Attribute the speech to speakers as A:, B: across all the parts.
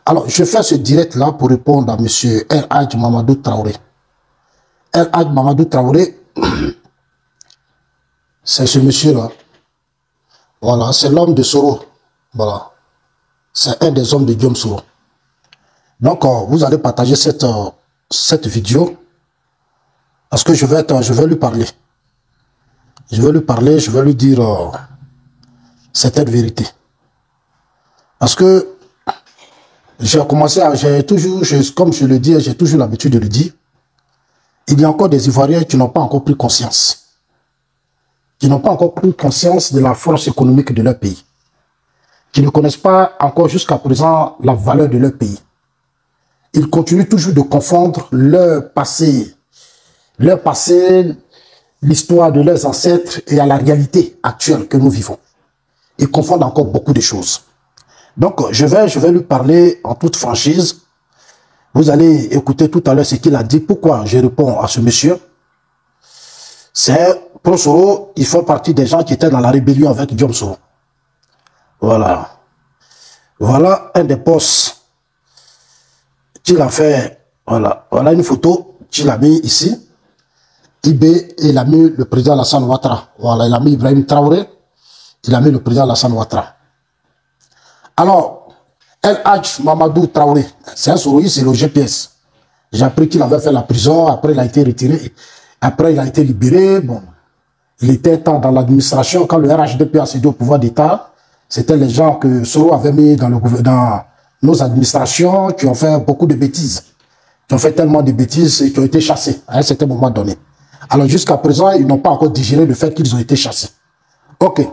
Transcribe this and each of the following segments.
A: Alors, je fais ce direct-là pour répondre à M. El Hadj Mamadou Traoré. El Hadj Mamadou Traoré, c'est ce monsieur-là. Voilà, c'est l'homme de Soro. Voilà. C'est un des hommes de Guillaume Soro. Donc, vous allez partager cette vidéo parce que je vais lui parler. Je vais lui parler, je vais lui dire certaines vérités. Parce que j'ai commencé à, comme je le dis, j'ai toujours l'habitude de le dire, il y a encore des Ivoiriens qui n'ont pas encore pris conscience. Qui n'ont pas encore pris conscience de la force économique de leur pays. Qui ne connaissent pas encore jusqu'à présent la valeur de leur pays. Ils continuent toujours de confondre leur passé, l'histoire de leurs ancêtres et à la réalité actuelle que nous vivons. Ils confondent encore beaucoup de choses. Donc, je vais lui parler en toute franchise. Vous allez écouter tout à l'heure ce qu'il a dit. Pourquoi je réponds à ce monsieur? C'est, pour Soro, ils font partie des gens qui étaient dans la rébellion avec Guillaume Soro. Voilà. Voilà un des postes qu'il a fait. Voilà. Voilà une photo qu'il a mis ici. IB, il a mis le président Alassane Ouattara. Voilà, il a mis Ibrahim Traoré. Il a mis le président Alassane Ouattara. Alors, El Hadj Mamadou Traoré, c'est un Soroïste, c'est le GPS. J'ai appris qu'il avait fait la prison, après il a été retiré, après il a été libéré. Bon, il était temps dans l'administration, quand le RHDP a cédé au pouvoir d'État, c'était les gens que Soro avait mis dans nos administrations, qui ont fait beaucoup de bêtises, qui ont fait tellement de bêtises et qui ont été chassés à un certain moment donné. Alors jusqu'à présent, ils n'ont pas encore digéré le fait qu'ils ont été chassés. Ok,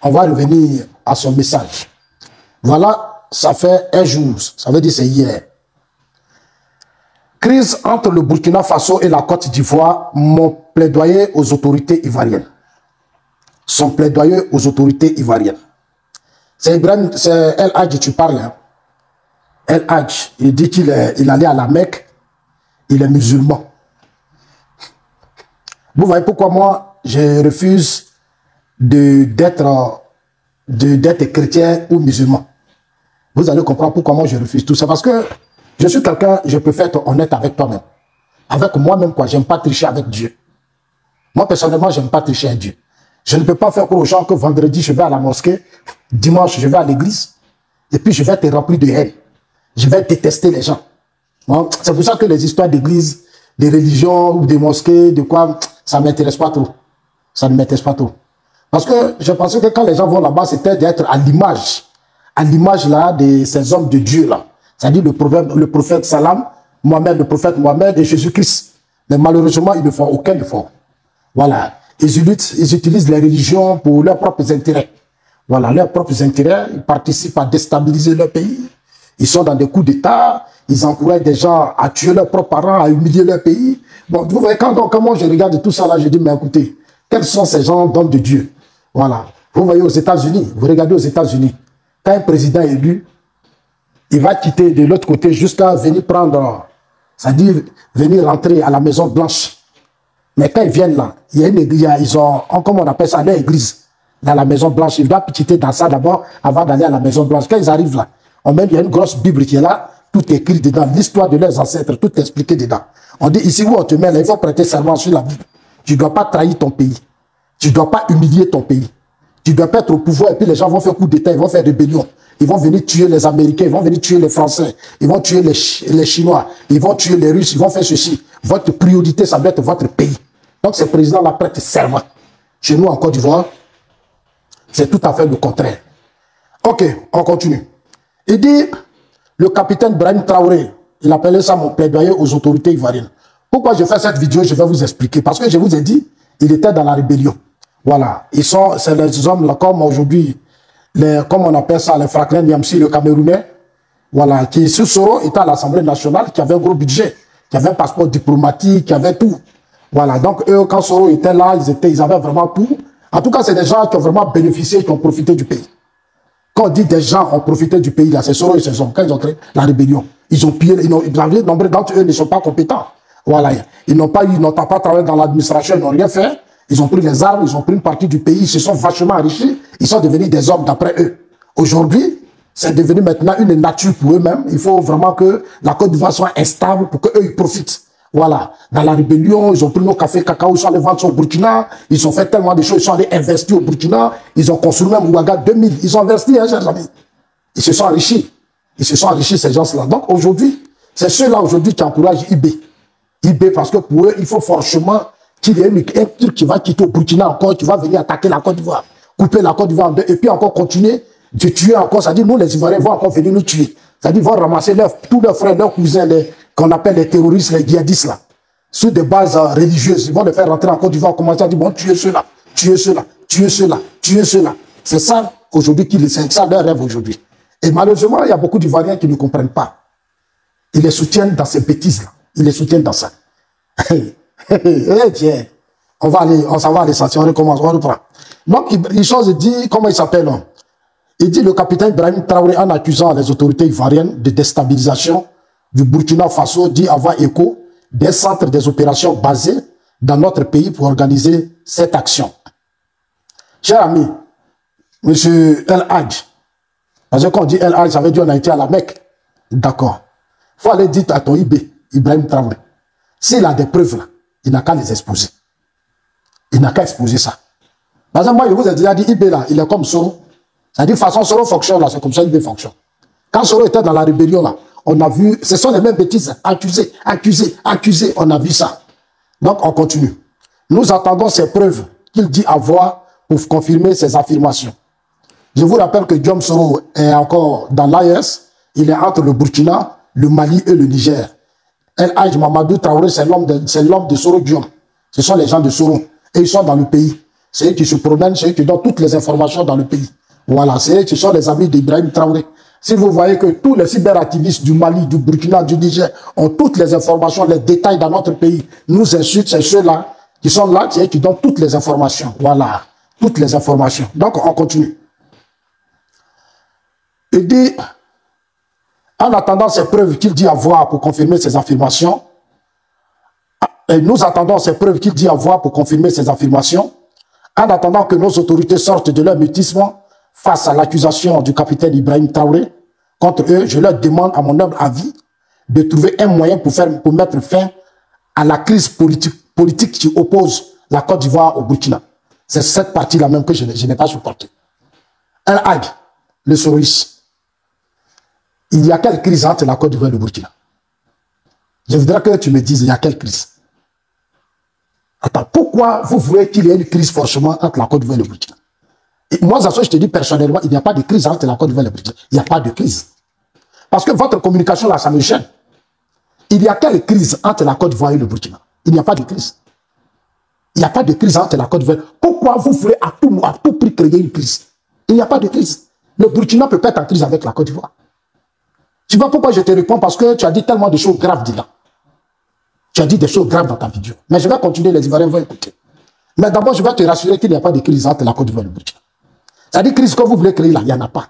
A: on va revenir à son message. Voilà, ça fait un jour, ça veut dire c'est hier. Crise entre le Burkina Faso et la Côte d'Ivoire, mon plaidoyer aux autorités ivoiriennes. Son plaidoyer aux autorités ivoiriennes. C'est El Hadj, tu parles. Hein? El Hadj, il dit qu'il allait à la Mecque, il est musulman. Vous voyez pourquoi moi, je refuse d'être chrétien ou musulman. Vous allez comprendre pourquoi moi je refuse tout ça. Parce que je suis quelqu'un, je préfère être honnête avec toi-même. Avec moi-même, quoi. J'aime pas tricher avec Dieu. Moi, personnellement, j'aime pas tricher avec Dieu. Je ne peux pas faire croire aux gens que vendredi, je vais à la mosquée, dimanche, je vais à l'église, et puis je vais être rempli de haine. Je vais détester les gens. C'est pour ça que les histoires d'église, des religions ou des mosquées, de quoi, ça ne m'intéresse pas trop. Ça ne m'intéresse pas trop. Parce que je pensais que quand les gens vont là-bas, c'était d'être à l'image là de ces hommes de Dieu là. C'est-à-dire le prophète Salam, Mohamed, le prophète Mohamed et Jésus-Christ. Mais malheureusement, ils ne font aucun effort. Voilà. Ils utilisent les religions pour leurs propres intérêts. Voilà, leurs propres intérêts. Ils participent à déstabiliser leur pays. Ils sont dans des coups d'État. Ils encouragent des gens à tuer leurs propres parents, à humilier leur pays. Bon, vous voyez, quand moi je regarde tout ça là, je dis, mais écoutez, quels sont ces gens d'hommes de Dieu? Voilà. Vous voyez aux États-Unis, vous regardez aux États-Unis, quand un président est élu, il va quitter de l'autre côté jusqu'à venir prendre, c'est-à-dire venir rentrer à la Maison Blanche. Mais quand ils viennent là, il y a une église, ils ont, comme on appelle ça, leur église, dans la Maison Blanche. Ils doivent quitter dans ça d'abord avant d'aller à la Maison Blanche. Quand ils arrivent là, il y a une grosse Bible qui est là, tout est écrit dedans, l'histoire de leurs ancêtres, tout est expliqué dedans. On dit ici où on te met là, il faut prêter serment sur la Bible. Tu ne dois pas trahir ton pays. Tu ne dois pas humilier ton pays. Tu dois pas être au pouvoir et puis les gens vont faire coup d'État, ils vont faire rébellion. Ils vont venir tuer les Américains, ils vont venir tuer les Français, ils vont tuer les Chinois, ils vont tuer les Russes, ils vont faire ceci. Votre priorité, ça doit être votre pays. Donc ces présidents-là prêtent serment. Chez nous en Côte d'Ivoire, c'est tout à fait le contraire. Ok, on continue. Il dit, le capitaine Ibrahim Traoré, il appelait ça mon plaidoyer aux autorités ivoiriennes. Pourquoi je fais cette vidéo, je vais vous expliquer. Parce que je vous ai dit, il était dans la rébellion. Voilà, c'est les hommes là, comme aujourd'hui, comme on appelle ça, les Franklin Niamsi, le Camerounais, voilà, qui sous Soro était à l'Assemblée nationale, qui avait un gros budget, qui avait un passeport diplomatique, qui avait tout. Voilà, donc eux, quand Soro était là, ils avaient vraiment tout. En tout cas, c'est des gens qui ont vraiment bénéficié, qui ont profité du pays. Quand on dit des gens ont profité du pays, là, c'est Soro et ses hommes. Quand ils ont créé la rébellion, ils ont pillé, nombre d'entre eux ne sont pas compétents. Voilà, ils n'ont pas travaillé dans l'administration, ils n'ont rien fait. Ils ont pris les armes, ils ont pris une partie du pays, ils se sont vachement enrichis, ils sont devenus des hommes d'après eux. Aujourd'hui, c'est devenu maintenant une nature pour eux-mêmes. Il faut vraiment que la Côte d'Ivoire soit instable pour qu'eux, ils profitent. Voilà. Dans la rébellion, ils ont pris nos cafés, cacao, ils sont allés vendre au Burkina. Ils ont fait tellement de choses. Ils sont allés investir au Burkina. Ils ont construit même Ouaga 2000. Ils ont investi, hein, chers amis. Ils se sont enrichis. Ils se sont enrichis, ces gens-là. Donc aujourd'hui, c'est ceux-là aujourd'hui qui encouragent IB. IB, parce que pour eux, il faut forcément qu'il y ait un truc qui va quitter au Burkina encore, qui va venir attaquer la Côte d'Ivoire, couper la Côte d'Ivoire en deux, et puis encore continuer de tuer encore. C'est-à-dire, nous, les Ivoiriens, vont encore venir nous tuer. C'est-à-dire, ils vont ramasser tous leurs frères, leurs cousins, qu'on appelle les terroristes, les djihadistes, là, sur des bases religieuses. Ils vont les faire rentrer en Côte d'Ivoire, commencer à dire, bon, tuez ceux-là, tuez ceux-là, tuez ceux-là, tuez ceux-là. C'est ça, aujourd'hui, c'est ça leur rêve aujourd'hui. Et malheureusement, il y a beaucoup d'Ivoiriens qui ne comprennent pas. Ils les soutiennent dans ces bêtises-là. Ils les soutiennent dans ça. Tiens, on s'en va à l'essentiel, on recommence, on reprend. Donc, il dit, comment il s'appelle? Il dit, le capitaine Ibrahim Traoré, en accusant les autorités ivoiriennes de déstabilisation du Burkina Faso, dit avoir écho des centres des opérations basés dans notre pays pour organiser cette action. Cher ami, monsieur El Hadj, parce que quand on dit El Hadj, ça veut dire on a été à la Mecque. D'accord. Il faut aller dire à ton IB, Ibrahim Traoré, s'il a des preuves là, il n'a qu'à les exposer. Il n'a qu'à exposer ça. Par exemple, moi, je vous ai déjà dit, IB là, il est comme Soro. C'est-à-dire, de toute façon, Soro fonctionne là, c'est comme ça IB fonctionne. Quand Soro était dans la rébellion là, on a vu, ce sont les mêmes bêtises, accusés, accusés, accusés, on a vu ça. Donc, on continue. Nous attendons ces preuves qu'il dit avoir pour confirmer ses affirmations. Je vous rappelle que Guillaume Soro est encore dans l'AES, il est entre le Burkina, le Mali et le Niger. El Hadj Mamadou Traoré, c'est l'homme de Soro Guillaume. Ce sont les gens de Soro. Et ils sont dans le pays. C'est eux qui se promènent, c'est eux qui donnent toutes les informations dans le pays. Voilà, c'est eux qui sont les amis d'Ibrahim Traoré. Si vous voyez que tous les cyberactivistes du Mali, du Burkina, du Niger ont toutes les informations, les détails dans notre pays, nous insultent, c'est ceux-là qui sont là, c'est eux qui donnent toutes les informations. Voilà, toutes les informations. Donc, on continue. Il dit, en attendant ces preuves qu'il dit avoir pour confirmer ses affirmations, et nous attendons ces preuves qu'il dit avoir pour confirmer ses affirmations, en attendant que nos autorités sortent de leur mutisme face à l'accusation du capitaine Ibrahim Traoré contre eux, je leur demande, à mon humble avis, de trouver un moyen pour mettre fin à la crise politique qui oppose la Côte d'Ivoire au Burkina. C'est cette partie-là même que je n'ai pas supportée. El Hadj, le soroïste. Il y a quelle crise entre la Côte d'Ivoire et le Burkina? Je voudrais que tu me dises, il y a quelle crise? Attends, pourquoi vous voulez qu'il y ait une crise forcément entre la Côte d'Ivoire et le Burkina? Et moi, ça, je te dis personnellement, il n'y a pas de crise entre la Côte d'Ivoire et le Burkina. Il n'y a pas de crise. Parce que votre communication là, ça me gêne. Il y a quelle crise entre la Côte d'Ivoire et le Burkina? Il n'y a pas de crise. Il n'y a pas de crise entre la Côte d'Ivoire. Pourquoi vous voulez à tout prix créer une crise? Il n'y a pas de crise. Le Burkina peut pas être en crise avec la Côte d'Ivoire. Tu vois pourquoi je te réponds? Parce que tu as dit tellement de choses graves dedans. Tu as dit des choses graves dans ta vidéo. Mais je vais continuer, les Ivoiriens vont écouter. Mais d'abord, je vais te rassurer qu'il n'y a pas de crise entre la Côte d'Ivoire et le Burkina. C'est-à-dire crise que vous voulez créer là, il n'y en a pas.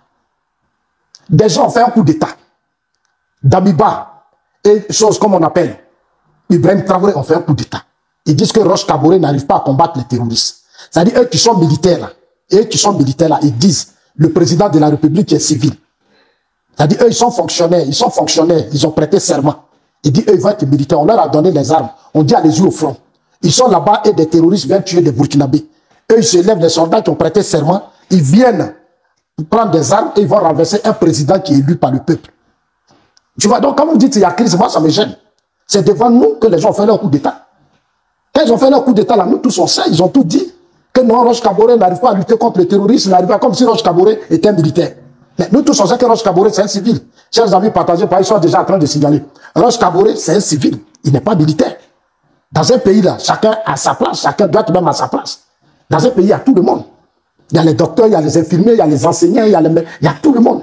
A: Des gens ont fait un coup d'État. Damiba et choses comme on appelle Ibrahim Traoré ont fait un coup d'État. Ils disent que Roch Kaboré n'arrive pas à combattre les terroristes. C'est-à-dire eux qui sont militaires là, et eux qui sont militaires là, ils disent le président de la République est civil. C'est-à-dire eux ils sont fonctionnaires, ils ont prêté serment. Ils disent eux ils vont être militaires, on leur a donné les armes, on dit allez-y au front. Ils sont là-bas et des terroristes viennent tuer des Burkinabés. Eux ils se lèvent, les soldats qui ont prêté serment, ils viennent prendre des armes et ils vont renverser un président qui est élu par le peuple. Tu vois, donc quand vous dites qu'il y a crise, moi ça me gêne. C'est devant nous que les gens ont fait leur coup d'État. Quand ils ont fait leur coup d'État, là, nous tous on sait, ils ont tout dit que non, Roch Kaboré n'arrive pas à lutter contre le terrorisme, n'arrive pas comme si Roch Kaboré était un militaire. Mais nous tous on sait que Roch Kaboré c'est un civil. Chers amis partagés, ils sont déjà en train de signaler. Roch Kaboré c'est un civil, il n'est pas militaire. Dans un pays là, chacun a sa place, chacun doit même à sa place. Dans un pays, il y a tout le monde. Il y a les docteurs, il y a les infirmiers, il y a les enseignants, il y a tout le monde.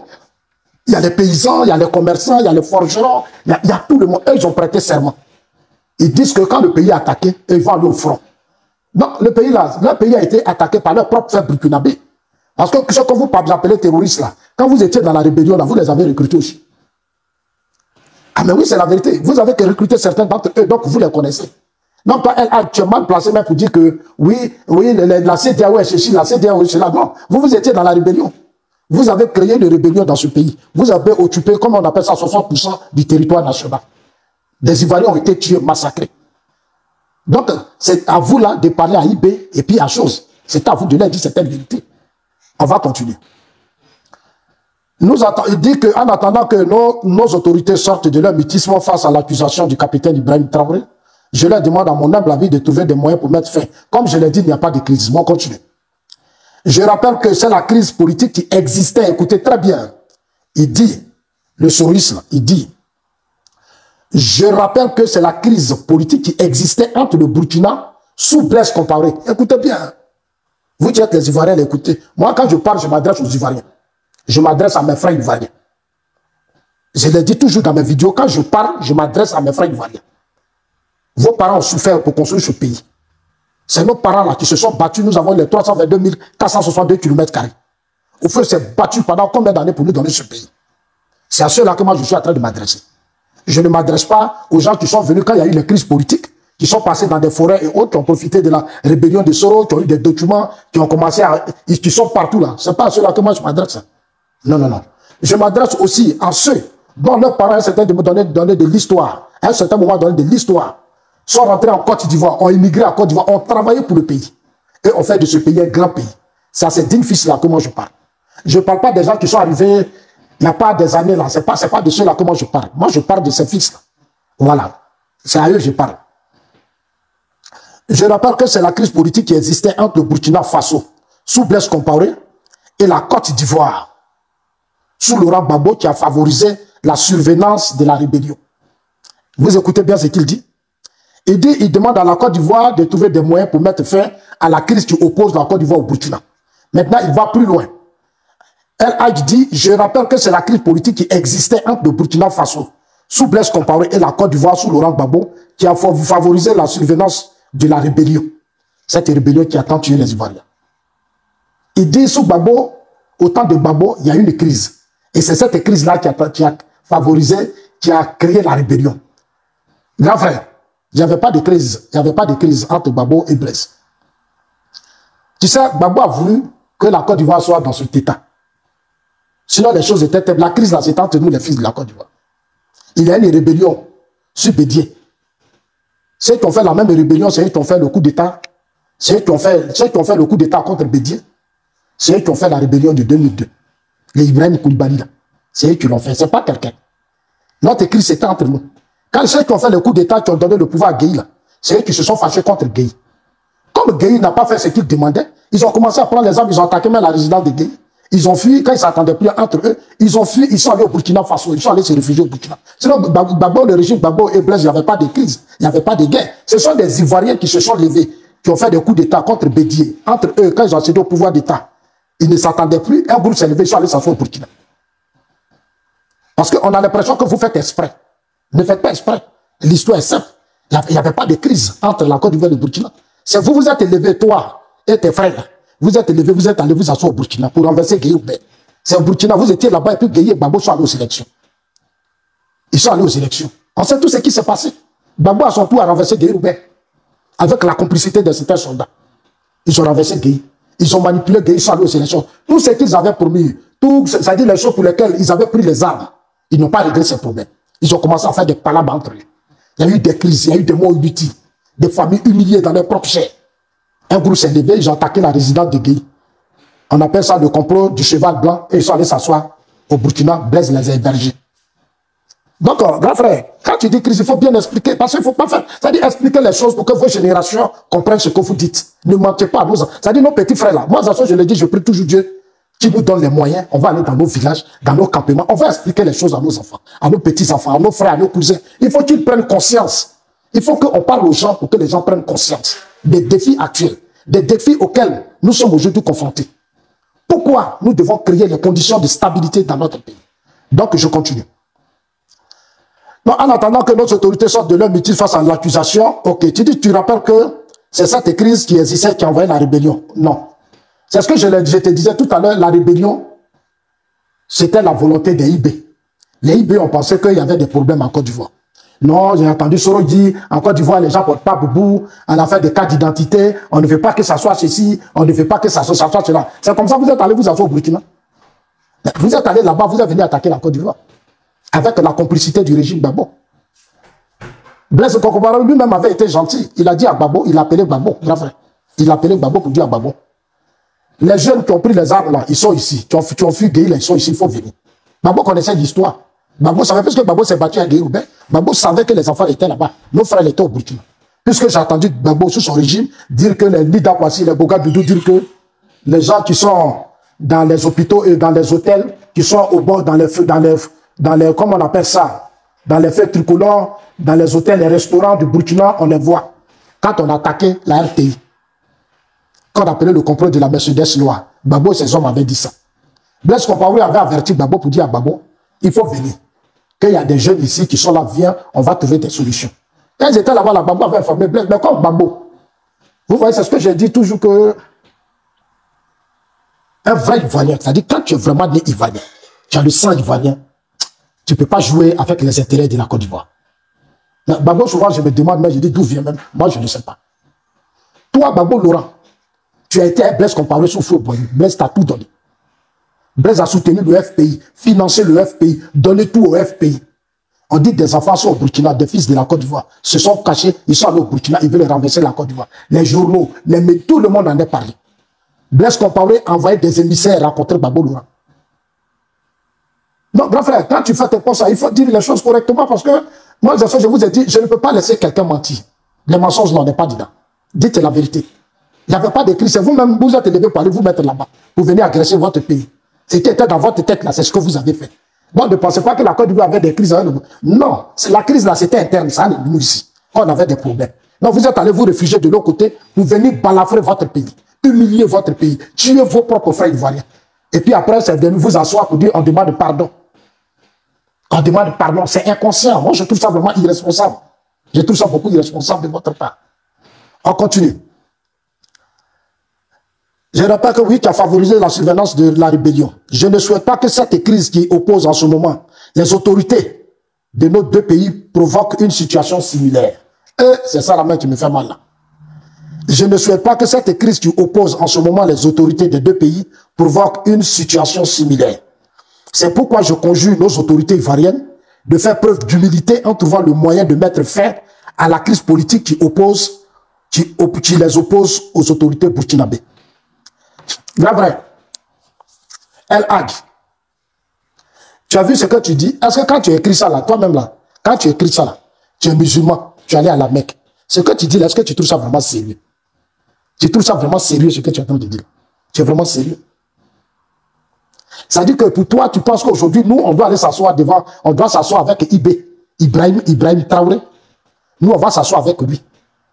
A: Il y a les paysans, il y a les commerçants, il y a les forgerons, il y a tout le monde. Eux, ils ont prêté serment. Ils disent que quand le pays est attaqué, eux, ils vont aller au front. Donc, le pays a été attaqué par leur propre frère burkinabé. Parce que ce que vous appelez terroristes là, quand vous étiez dans la rébellion là, vous les avez recrutés aussi. Ah mais oui, c'est la vérité. Vous avez que recruter certains d'entre eux, donc vous les connaissez. Donc, toi, tu es mal placé même pour dire que oui, la CEDEAO est ceci, la CEDEAO est cela. Non, vous étiez dans la rébellion. Vous avez créé une rébellion dans ce pays. Vous avez occupé, comme on appelle ça, 60% du territoire national. Des Ivoiriens ont été tués, massacrés. Donc, c'est à vous là de parler à IB et puis à chose. C'est à vous de leur dire certaines vérités. On va continuer. Il dit qu'en attendant que nos autorités sortent de leur mutisme face à l'accusation du capitaine Ibrahim Traoré, je leur demande à mon humble avis de trouver des moyens pour mettre fin. Comme je l'ai dit, il n'y a pas de crise. On continue. Je rappelle que c'est la crise politique qui existait. Écoutez très bien. Il dit, le sourisme, il dit, je rappelle que c'est la crise politique qui existait entre le Burkina sous Blaise Compaoré. Écoutez bien. Vous dites les Ivoiriens, écoutez. Moi, quand je parle, je m'adresse aux Ivoiriens. Je m'adresse à mes frères ivoiriens. Je le dis toujours dans mes vidéos, quand je parle, je m'adresse à mes frères ivoiriens. Vos parents ont souffert pour construire ce pays. C'est nos parents là qui se sont battus. Nous avons les 322 462 km². Au feu, s'est battu pendant combien d'années pour nous donner ce pays? C'est à ceux-là que moi je suis en train de m'adresser. Je ne m'adresse pas aux gens qui sont venus quand il y a eu les crises politiques, qui sont passés dans des forêts et autres, qui ont profité de la rébellion de Soro, qui ont eu des documents, qui ont commencé à... qui sont partout là. C'est pas à ceux-là que moi je m'adresse. Non, non, non. Je m'adresse aussi à ceux dont leurs parents, à un certain moment donné, de l'histoire, à un certain moment donné de l'histoire, sont rentrés en Côte d'Ivoire, ont immigré en Côte d'Ivoire, ont travaillé pour le pays. Et ont fait de ce pays un grand pays. C'est à ces dignes fils-là que moi je parle. Je ne parle pas des gens qui sont arrivés il n'y a pas des années là. Ce n'est pas de ceux-là que moi je parle. Moi je parle de ces fils-là. Voilà. C'est à eux que je parle. Je rappelle que c'est la crise politique qui existait entre le Burkina Faso, sous Blaise Compaoré, et la Côte d'Ivoire, sous Laurent Gbagbo, qui a favorisé la survenance de la rébellion. Vous écoutez bien ce qu'il dit? Il dit, il demande à la Côte d'Ivoire de trouver des moyens pour mettre fin à la crise qui oppose la Côte d'Ivoire au Burkina. Maintenant, il va plus loin. El Hadj dit, je rappelle que c'est la crise politique qui existait entre le Burkina Faso, sous Blaise Compaoré, et la Côte d'Ivoire, sous Laurent Gbagbo, qui a favorisé la survenance de la rébellion. Cette rébellion qui a tant tué les Ivoiriens. Il dit, sous Gbagbo, au temps de Gbagbo, il y a eu une crise. Et c'est cette crise-là qui a favorisé, qui a créé la rébellion. Grand frère, il n'y avait pas de crise. Il n'y avait pas de crise entre Gbagbo et Blaise. Tu sais, Gbagbo a voulu que la Côte d'Ivoire soit dans cet état. Sinon, les choses étaient telles. La crise, là, c'est entre nous, les fils de la Côte d'Ivoire. Il y a une rébellion sur Bédié. Ceux qui ont fait la même rébellion, c'est eux qui ont fait le coup d'État. Ceux qui ont fait le coup d'État contre Bédié. C'est eux qui ont fait la rébellion de 2002. Les Ibrahim Koulibaly, là. C'est eux qui l'ont fait. Ce n'est pas quelqu'un. Notre crise, c'était entre nous. Quand ceux qui ont fait le coup d'État, qui ont donné le pouvoir à Gueye, là, c'est eux qui se sont fâchés contre Gueye. Comme Gueye n'a pas fait ce qu'il demandait, ils ont commencé à prendre les armes, ils ont attaqué même la résidence de Gueye. Ils ont fui, quand ils ne s'attendaient plus entre eux, ils ont fui, ils sont allés au Burkina Faso, ils sont allés se réfugier au Burkina. Sinon, Gbagbo, le régime Gbagbo et Blaise, il n'y avait pas de crise, il n'y avait pas de guerre. Ce sont des Ivoiriens qui se sont levés, qui ont fait des coups d'État contre Bédié. Entre eux, quand ils ont accédé au pouvoir d'État, ils ne s'attendaient plus, un groupe s'est levé, ils sont allés s'asseoir au Burkina. Parce qu'on a l'impression que vous faites exprès. Ne faites pas exprès. L'histoire est simple. Il n'y avait pas de crise entre la Côte d'Ivoire et le Burkina. C'est vous, vous êtes élevés, toi et tes frères. Vous êtes élevés, vous êtes allés vous asseoir au Burkina pour renverser Gueye Oubé. C'est au Burkina, vous étiez là-bas et puis Gueye et Gbagbo sont allés aux élections. Ils sont allés aux élections. On sait tout ce qui s'est passé. Gbagbo à son tour a renversé Gueye Oubé. Avec la complicité de certains soldats. Ils ont renversé Gueye. Ils ont manipulé Gueye, ils sont allés aux élections. Tout ce qu'ils avaient promis, c'est-à-dire les choses pour lesquelles ils avaient pris les armes, ils n'ont pas réglé ces problèmes. Ils ont commencé à faire des palabres entre eux. Il y a eu des crises, il y a eu des mots inutiles, des familles humiliées dans leur propre chair. Un groupe s'est levé, ils ont attaqué la résidence de Gueye. On appelle ça le complot du cheval blanc et ils sont allés s'asseoir au Burkina, Blaise les a hébergés. Donc, grand frère, quand tu dis crise, il faut bien expliquer, parce qu'il ne faut pas faire, c'est-à-dire expliquer les choses pour que vos générations comprennent ce que vous dites. Ne mentez pas à nous, c'est-à-dire nos petits frères là. Moi, je le dis, je prie toujours Dieu qui nous donne les moyens. On va aller dans nos villages, dans nos campements, on va expliquer les choses à nos enfants, à nos petits-enfants, à nos frères, à nos cousins. Il faut qu'ils prennent conscience. Il faut qu'on parle aux gens pour que les gens prennent conscience des défis actuels, des défis auxquels nous sommes aujourd'hui confrontés. Pourquoi nous devons créer les conditions de stabilité dans notre pays? Donc, je continue. Donc, en attendant que nos autorités sortent de leur mutisme face à l'accusation, ok, tu rappelles que c'est cette crise qui existait qui a envoyé la rébellion? Non. C'est ce que je te disais tout à l'heure, la rébellion, c'était la volonté des IB. Les IB ont pensé qu'il y avait des problèmes en Côte d'Ivoire. Non, j'ai entendu Soro dire, en Côte d'Ivoire, les gens ne portent pas boubou, on a fait des cas d'identité, on ne veut pas que ça soit ceci, on ne veut pas que ça soit cela. C'est comme ça que vous êtes allé vous asseoir au Burkina. Vous êtes allé là-bas, vous êtes venu attaquer la Côte d'Ivoire. Avec la complicité du régime Gbagbo. Blaise Compaoré lui-même avait été gentil. Il a dit à Gbagbo, il a appelé Gbagbo, grand frère. Il a appelé Gbagbo pour dire à Gbagbo. Les jeunes qui ont pris les armes là, ils sont ici. Tu as fui Gueye, ils sont ici, il faut venir. Gbagbo connaissait l'histoire. Gbagbo savait, puisque Gbagbo s'est battu à Gueye, Gbagbo savait que les enfants étaient là-bas. Nos frères étaient au Burkina. Puisque j'ai entendu Gbagbo sous son régime dire que les Lida Kwasi, les Boga Doudou dire que les gens qui sont dans les hôpitaux et dans les hôtels, qui sont au bord, dans les feux, comment on appelle ça, dans les feux tricolores, dans les hôtels, les restaurants du Burkina, on les voit. Quand on a attaqué la RTI, quand on appelait le complot de la Mercedes Noire, Gbagbo et ses hommes avaient dit ça. Blaise Compaoré avait averti Gbagbo pour dire à Gbagbo, il faut venir. Qu'il y a des jeunes ici qui sont là, viens, on va trouver des solutions. Quand ils étaient là-bas, Gbagbo avait informé Blaise, mais comme Gbagbo, vous voyez, c'est ce que j'ai dit toujours que un vrai Ivoirien, c'est-à-dire quand tu es vraiment né Ivoirien, tu as le sang Ivoirien, tu ne peux pas jouer avec les intérêts de la Côte d'Ivoire. Gbagbo, souvent, je me demande, mais je dis d'où vient même, moi je ne sais pas. Toi, Gbagbo Laurent, tu as été à Blaise Compaoré sous feu, Blaise t'a tout donné. Blaise a soutenu le FPI, financé le FPI, donné tout au FPI. On dit des enfants sont au Burkina, des fils de la Côte d'Ivoire, se sont cachés, ils sont allés au Burkina, ils veulent renverser la Côte d'Ivoire. Les journaux, tout le monde en a parlé. Blaise Compaoré a envoyé des émissaires rencontrer Gbagbo Laurent. Non, grand frère, quand tu fais tes postes, il faut dire les choses correctement parce que moi, je vous ai dit, je ne peux pas laisser quelqu'un mentir. Les mensonges n'en est pas dedans. Dites la vérité. Il n'y avait pas de crise. C'est vous-même, vous êtes élevé pour aller vous mettre là-bas, pour venir agresser votre pays. C'était dans votre tête là, c'est ce que vous avez fait. Bon, ne pensez pas que la Côte d'Ivoire avait des crises. Non, la crise là, c'était interne, ça, nous ici. On avait des problèmes. Donc vous êtes allé vous réfugier de l'autre côté pour venir balafrer votre pays, humilier votre pays, tuer vos propres frères ivoiriens. Et puis après, c'est venu vous asseoir pour dire on demande pardon. On demande pardon, c'est inconscient. Moi, je trouve ça vraiment irresponsable. Je trouve ça beaucoup irresponsable de votre part. On continue. Je rappelle que oui, qui a favorisé la survenance de la rébellion. Je ne souhaite pas que cette crise qui oppose en ce moment les autorités de nos deux pays provoque une situation similaire. Et c'est ça la main qui me fait mal là. Je ne souhaite pas que cette crise qui oppose en ce moment les autorités des deux pays provoque une situation similaire. C'est pourquoi je conjure nos autorités ivoiriennes de faire preuve d'humilité en trouvant le moyen de mettre fin à la crise politique qui les oppose aux autorités burkinabées. Grand frère, El Hadj, tu as vu ce que tu dis? Est-ce que quand tu écris ça là, toi-même là, quand tu écris ça là, tu es musulman, tu es allé à la Mecque, ce que tu dis là, est-ce que tu trouves ça vraiment sérieux? Tu trouves ça vraiment sérieux ce que tu es en train de dire? Tu es vraiment sérieux? Ça veut dire que pour toi, tu penses qu'aujourd'hui, nous, on doit aller s'asseoir devant, on doit s'asseoir avec Ibrahim Traoré. Nous, on va s'asseoir avec lui.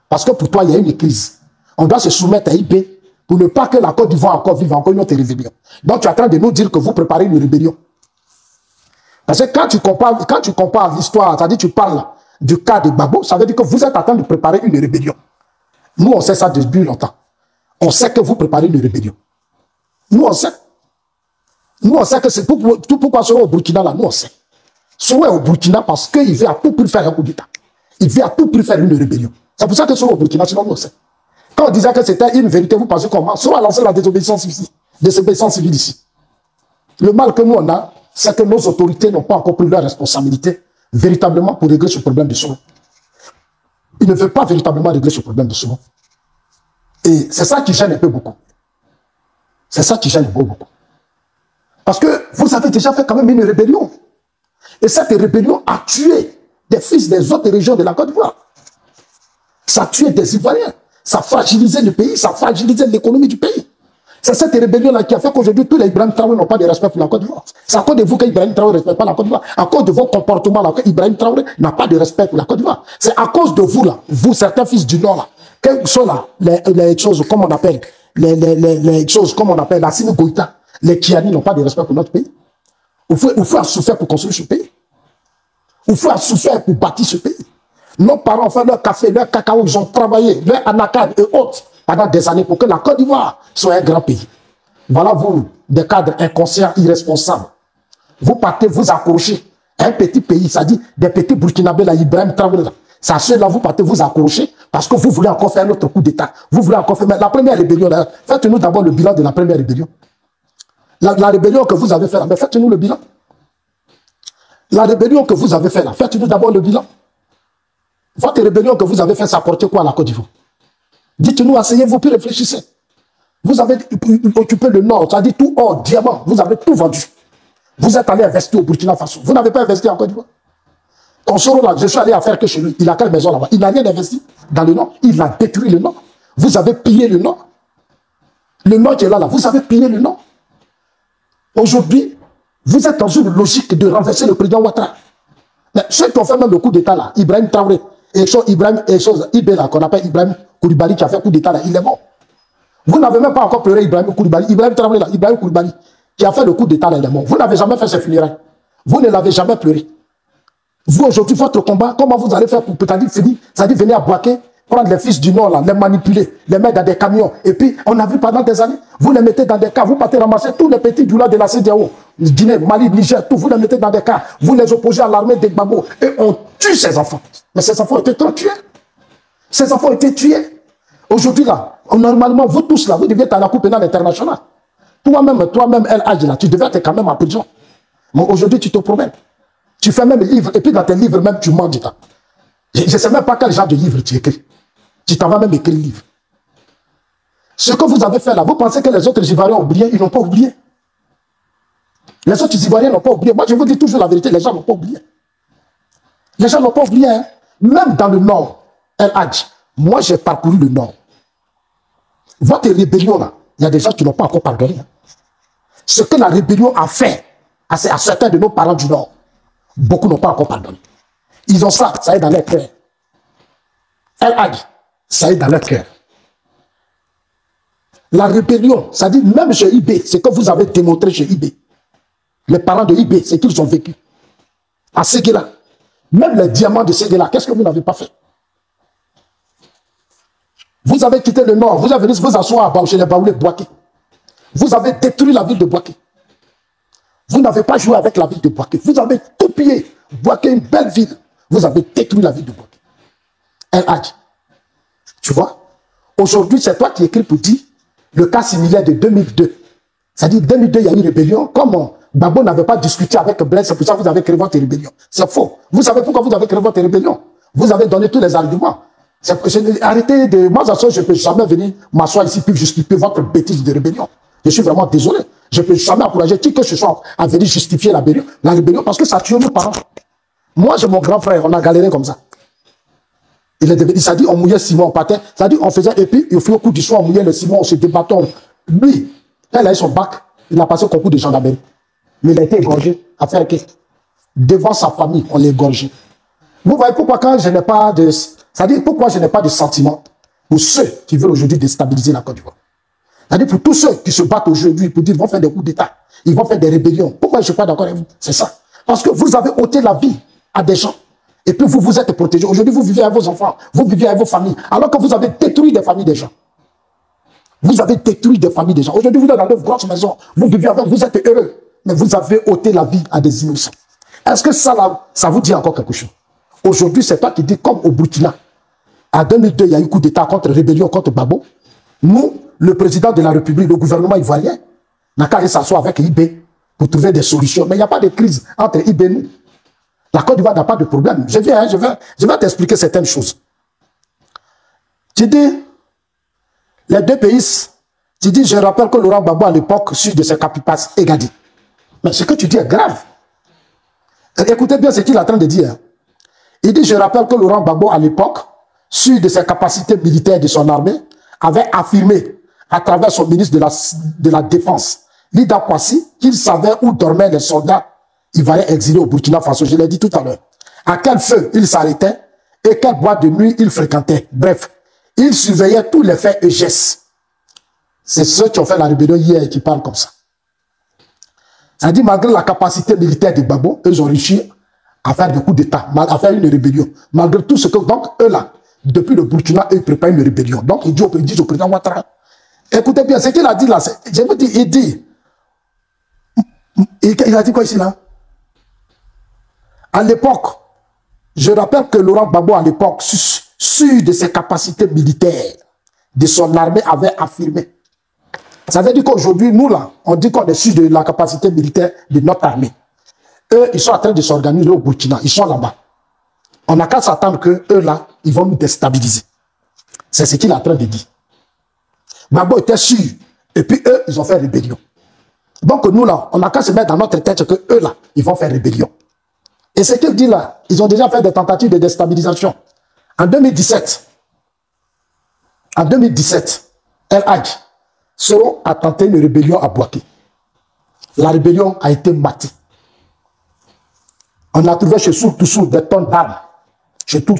A: Parce que pour toi, il y a une crise. On doit se soumettre à IB pour ne pas que la Côte d'Ivoire encore vive encore une autre rébellion. Donc, tu es en train de nous dire que vous préparez une rébellion. Parce que quand tu compares l'histoire, c'est-à-dire tu parles du cas de Gbagbo, ça veut dire que vous êtes en train de préparer une rébellion. Nous, on sait ça depuis longtemps. On sait que vous préparez une rébellion. Nous, on sait. Nous, on sait que c'est tout pourquoi Soro au Burkina, là, nous, on sait. Soro est au Burkina parce qu'il veut à tout prix faire un coup d'État. Il veut à tout prix faire une rébellion. C'est pour ça que Soro au Burkina, sinon, nous, on sait. Quand on disait que c'était une vérité, vous pensez comment? Soro a lancé la désobéissance civile ici. Le mal que nous, on a, c'est que nos autorités n'ont pas encore pris leur responsabilité véritablement pour régler ce problème de Soro. Ils ne veulent pas véritablement régler ce problème de Soro. Et c'est ça qui gêne un peu beaucoup. C'est ça qui gêne beaucoup. Parce que vous avez déjà fait quand même une rébellion. Et cette rébellion a tué des fils des autres régions de la Côte d'Ivoire. Ça a tué des Ivoiriens. Ça a fragilisé le pays, ça a fragilisé l'économie du pays. C'est cette rébellion-là qui a fait qu'aujourd'hui, tous les Ibrahim Traoré n'ont pas de respect pour la Côte d'Ivoire. C'est à cause de vous qu'Ibrahim Traoré ne respecte pas la Côte d'Ivoire. À cause de vos comportements-là, qu'Ibrahim Traoré n'a pas de respect pour la Côte d'Ivoire. C'est à cause de vous, là, vous, certains fils du Nord, là, quelles sont là, les choses, comme on appelle, les choses, comme on appelle, la Sine Goïta, les Kiani n'ont pas de respect pour notre pays. Il faut à souffrir pour construire ce pays. Il faut à souffrir pour bâtir ce pays. Nos parents ont fait leur café, leur cacao, ils ont travaillé, leur anacarde et autres pendant des années pour que la Côte d'Ivoire soit un grand pays. Voilà vous, des cadres inconscients, irresponsables. Vous partez, vous accrochez. Un petit pays, ça dit des petits Burkinabés, là, Ibrahim Traoré, là. Ça, ceux-là, vous partez, vous accrochez parce que vous voulez encore faire notre coup d'État. Vous voulez encore faire la première rébellion. Faites-nous d'abord le bilan de la première rébellion. La rébellion que vous avez fait là, mais faites-nous le bilan. La rébellion que vous avez fait là, faites-nous d'abord le bilan. Votre rébellion que vous avez fait, ça apportait quoi à la Côte d'Ivoire? Dites-nous, asseyez-vous, puis réfléchissez. Vous avez occupé le Nord, c'est-à-dire tout or, diamant, vous avez tout vendu. Vous êtes allé investir au Burkina Faso. Vous n'avez pas investi en Côte d'Ivoire. Ton solo là, je suis allé à faire que chez lui. Il a quelle maison là-bas? Il n'a rien investi dans le Nord. Il a détruit le Nord. Vous avez pillé le Nord. Le Nord qui est là, vous avez pillé le Nord. Aujourd'hui, vous êtes dans une logique de renverser le président Ouattara. Mais ceux qui ont fait même le coup d'État là, Ibrahim Traoré, et Ibrahim Ibé là, qu'on appelle Ibrahim Koulibaly qui a fait le coup d'État là, il est mort. Vous n'avez même pas encore pleuré Ibrahim Koulibaly. Ibrahim Traoré là, Ibrahim Koulibaly qui a fait le coup d'État là, il est mort. Vous n'avez jamais fait ses funérailles. Vous ne l'avez jamais pleuré. Vous aujourd'hui, votre combat, comment vous allez faire pour peut-être finir, c'est-à-dire venir à Bouaké, prendre les fils du Nord là, les manipuler, les mettre dans des camions. Et puis, on a vu pendant des années, vous les mettez dans des cas, vous partez ramasser tous les petits du de la CEDEAO, Guinée, Mali, Niger, tout, vous les mettez dans des cas, vous les opposez à l'armée des Gbagbo et on tue ces enfants. Mais ces enfants ont été tués. Ces enfants ont été tués. Aujourd'hui là, normalement, vous tous là, vous deviez être à la Cour pénale internationale. Toi-même, El Hadji là, tu devais être quand même en prison. Mais aujourd'hui, tu te promènes. Tu fais même livre, et puis dans tes livres même, tu mens du temps. Je ne sais même pas quel genre de livre tu écris. Tu t'en vas même écrire le livre. Ce que vous avez fait là, vous pensez que les autres Ivoiriens ont oublié? Ils n'ont pas oublié. Les autres Ivoiriens n'ont pas oublié. Moi, je vous dis toujours la vérité, les gens n'ont pas oublié. Les gens n'ont pas oublié. Hein. Même dans le Nord, El Hadji, moi j'ai parcouru le Nord. Votre rébellion là, il y a des gens qui n'ont pas encore pardonné. Hein. Ce que la rébellion a fait à certains de nos parents du Nord, beaucoup n'ont pas encore pardonné. Ils ont ça est dans leur cœur. El Hadji, ça est dans leur cœur. La rébellion, ça dit même chez IB, ce que vous avez démontré chez IB. Les parents de IB, c'est qu'ils ont vécu. À Séguéla, même les diamants de Séguéla, qu'est-ce que vous n'avez pas fait? Vous avez quitté le Nord, vous avez venu vous asseoir chez les Baoulés Bouaké. Vous avez détruit la ville de Bouaké. Vous n'avez pas joué avec la ville de Bouaké. Vous avez tout pillé. Bouaké, une belle ville. Vous avez détruit la ville de Bouaké. El Hadji. Tu vois? Aujourd'hui, c'est toi qui écris pour dire le cas similaire de 2002. C'est-à-dire, 2002, il y a eu une rébellion. Comment Gbagbo n'avait pas discuté avec Blaise, c'est pour ça que vous avez créé votre rébellion. C'est faux. Vous savez pourquoi vous avez créé votre rébellion? Vous avez donné tous les arguments. Arrêtez de... Moi, je ne peux jamais venir m'asseoir ici puis justifier votre bêtise de rébellion. Je suis vraiment désolé. Je ne peux jamais encourager qui que ce soit à venir justifier la rébellion parce que ça tue nos parents. Moi, j'ai mon grand frère, on a galéré comme ça. Il s'est dit, on mouillait Simon, on partait. Ça dit, on faisait, et puis, au coup du soir, on mouillait le Simon, on se débattait. Lui, quand il a eu son bac, il a passé au concours de gendarmerie. Mais il a été égorgé à faire que devant sa famille, on l'a égorgé. Vous voyez pourquoi quand je n'ai pas de... C'est-à-dire pourquoi je n'ai pas de sentiment pour ceux qui veulent aujourd'hui déstabiliser la Côte d'Ivoire. C'est-à-dire pour tous ceux qui se battent aujourd'hui pour dire qu'ils vont faire des coups d'État, ils vont faire des rébellions. Pourquoi je ne suis pas d'accord avec vous? C'est ça. Parce que vous avez ôté la vie à des gens. Et puis vous vous êtes protégés. Aujourd'hui, vous vivez avec vos enfants, vous vivez avec vos familles. Alors que vous avez détruit des familles des gens. Vous avez détruit des familles des gens. Aujourd'hui, vous êtes dans de grosses maisons. Vous vivez avec, vous êtes heureux. Mais vous avez ôté la vie à des innocents. Est-ce que ça, là, ça vous dit encore quelque chose? Aujourd'hui, c'est toi qui dis, comme au Burkina, en 2002, il y a eu coup d'État contre rébellion contre Gbagbo. Nous, le président de la République, le gouvernement ivoirien, n'a qu'à aller s'asseoir avec IB pour trouver des solutions. Mais il n'y a pas de crise entre IB et nous. La Côte d'Ivoire n'a pas de problème. Je vais t'expliquer certaines choses. Tu dis, les deux pays, tu dis, je rappelle que Laurent Gbagbo à l'époque, sur de ses capipas, Egadi. Mais ce que tu dis est grave. Écoutez bien ce qu'il est en train de dire. Il dit, je rappelle que Laurent Gbagbo à l'époque, sûr de ses capacités militaires de son armée, avait affirmé à travers son ministre de la Défense, Lida Kwasi, qu'il savait où dormaient les soldats ivoiriens exilés au Burkina Faso. Je l'ai dit tout à l'heure. À quel feu il s'arrêtait et quelle boîte de nuit il fréquentait. Bref, il surveillait tous les faits et gestes. C'est ceux qui ont fait la rébellion hier qui parlent comme ça. Ça dit, malgré la capacité militaire de Gbagbo, ils ont réussi à faire des coups d'État, à faire une rébellion. Malgré tout ce que, donc, eux là, depuis le Burkina, ils préparent une rébellion. Donc, ils disent au président Ouattara, écoutez bien, ce qu'il a dit là, je vous dis, il a dit quoi ici là? À l'époque, je rappelle que Laurent Gbagbo, à l'époque, sûr de ses capacités militaires, de son armée, avait affirmé Ça veut dire qu'aujourd'hui, nous là, on dit qu'on est sûr de la capacité militaire de notre armée. Eux, ils sont en train de s'organiser au Burkina. Ils sont là-bas. On n'a qu'à s'attendre que eux là, ils vont nous déstabiliser. C'est ce qu'il est en train de dire. Gbagbo était sûr. Et puis eux, ils ont fait rébellion. Donc nous là, on n'a qu'à se mettre dans notre tête que eux là, ils vont faire rébellion. Et ce qu'il dit là, ils ont déjà fait des tentatives de déstabilisation. En 2017, El Hadj Soro a tenté une rébellion à Bouaké. La rébellion a été matée. On a trouvé chez Soutou des tonnes d'armes. Chez tout.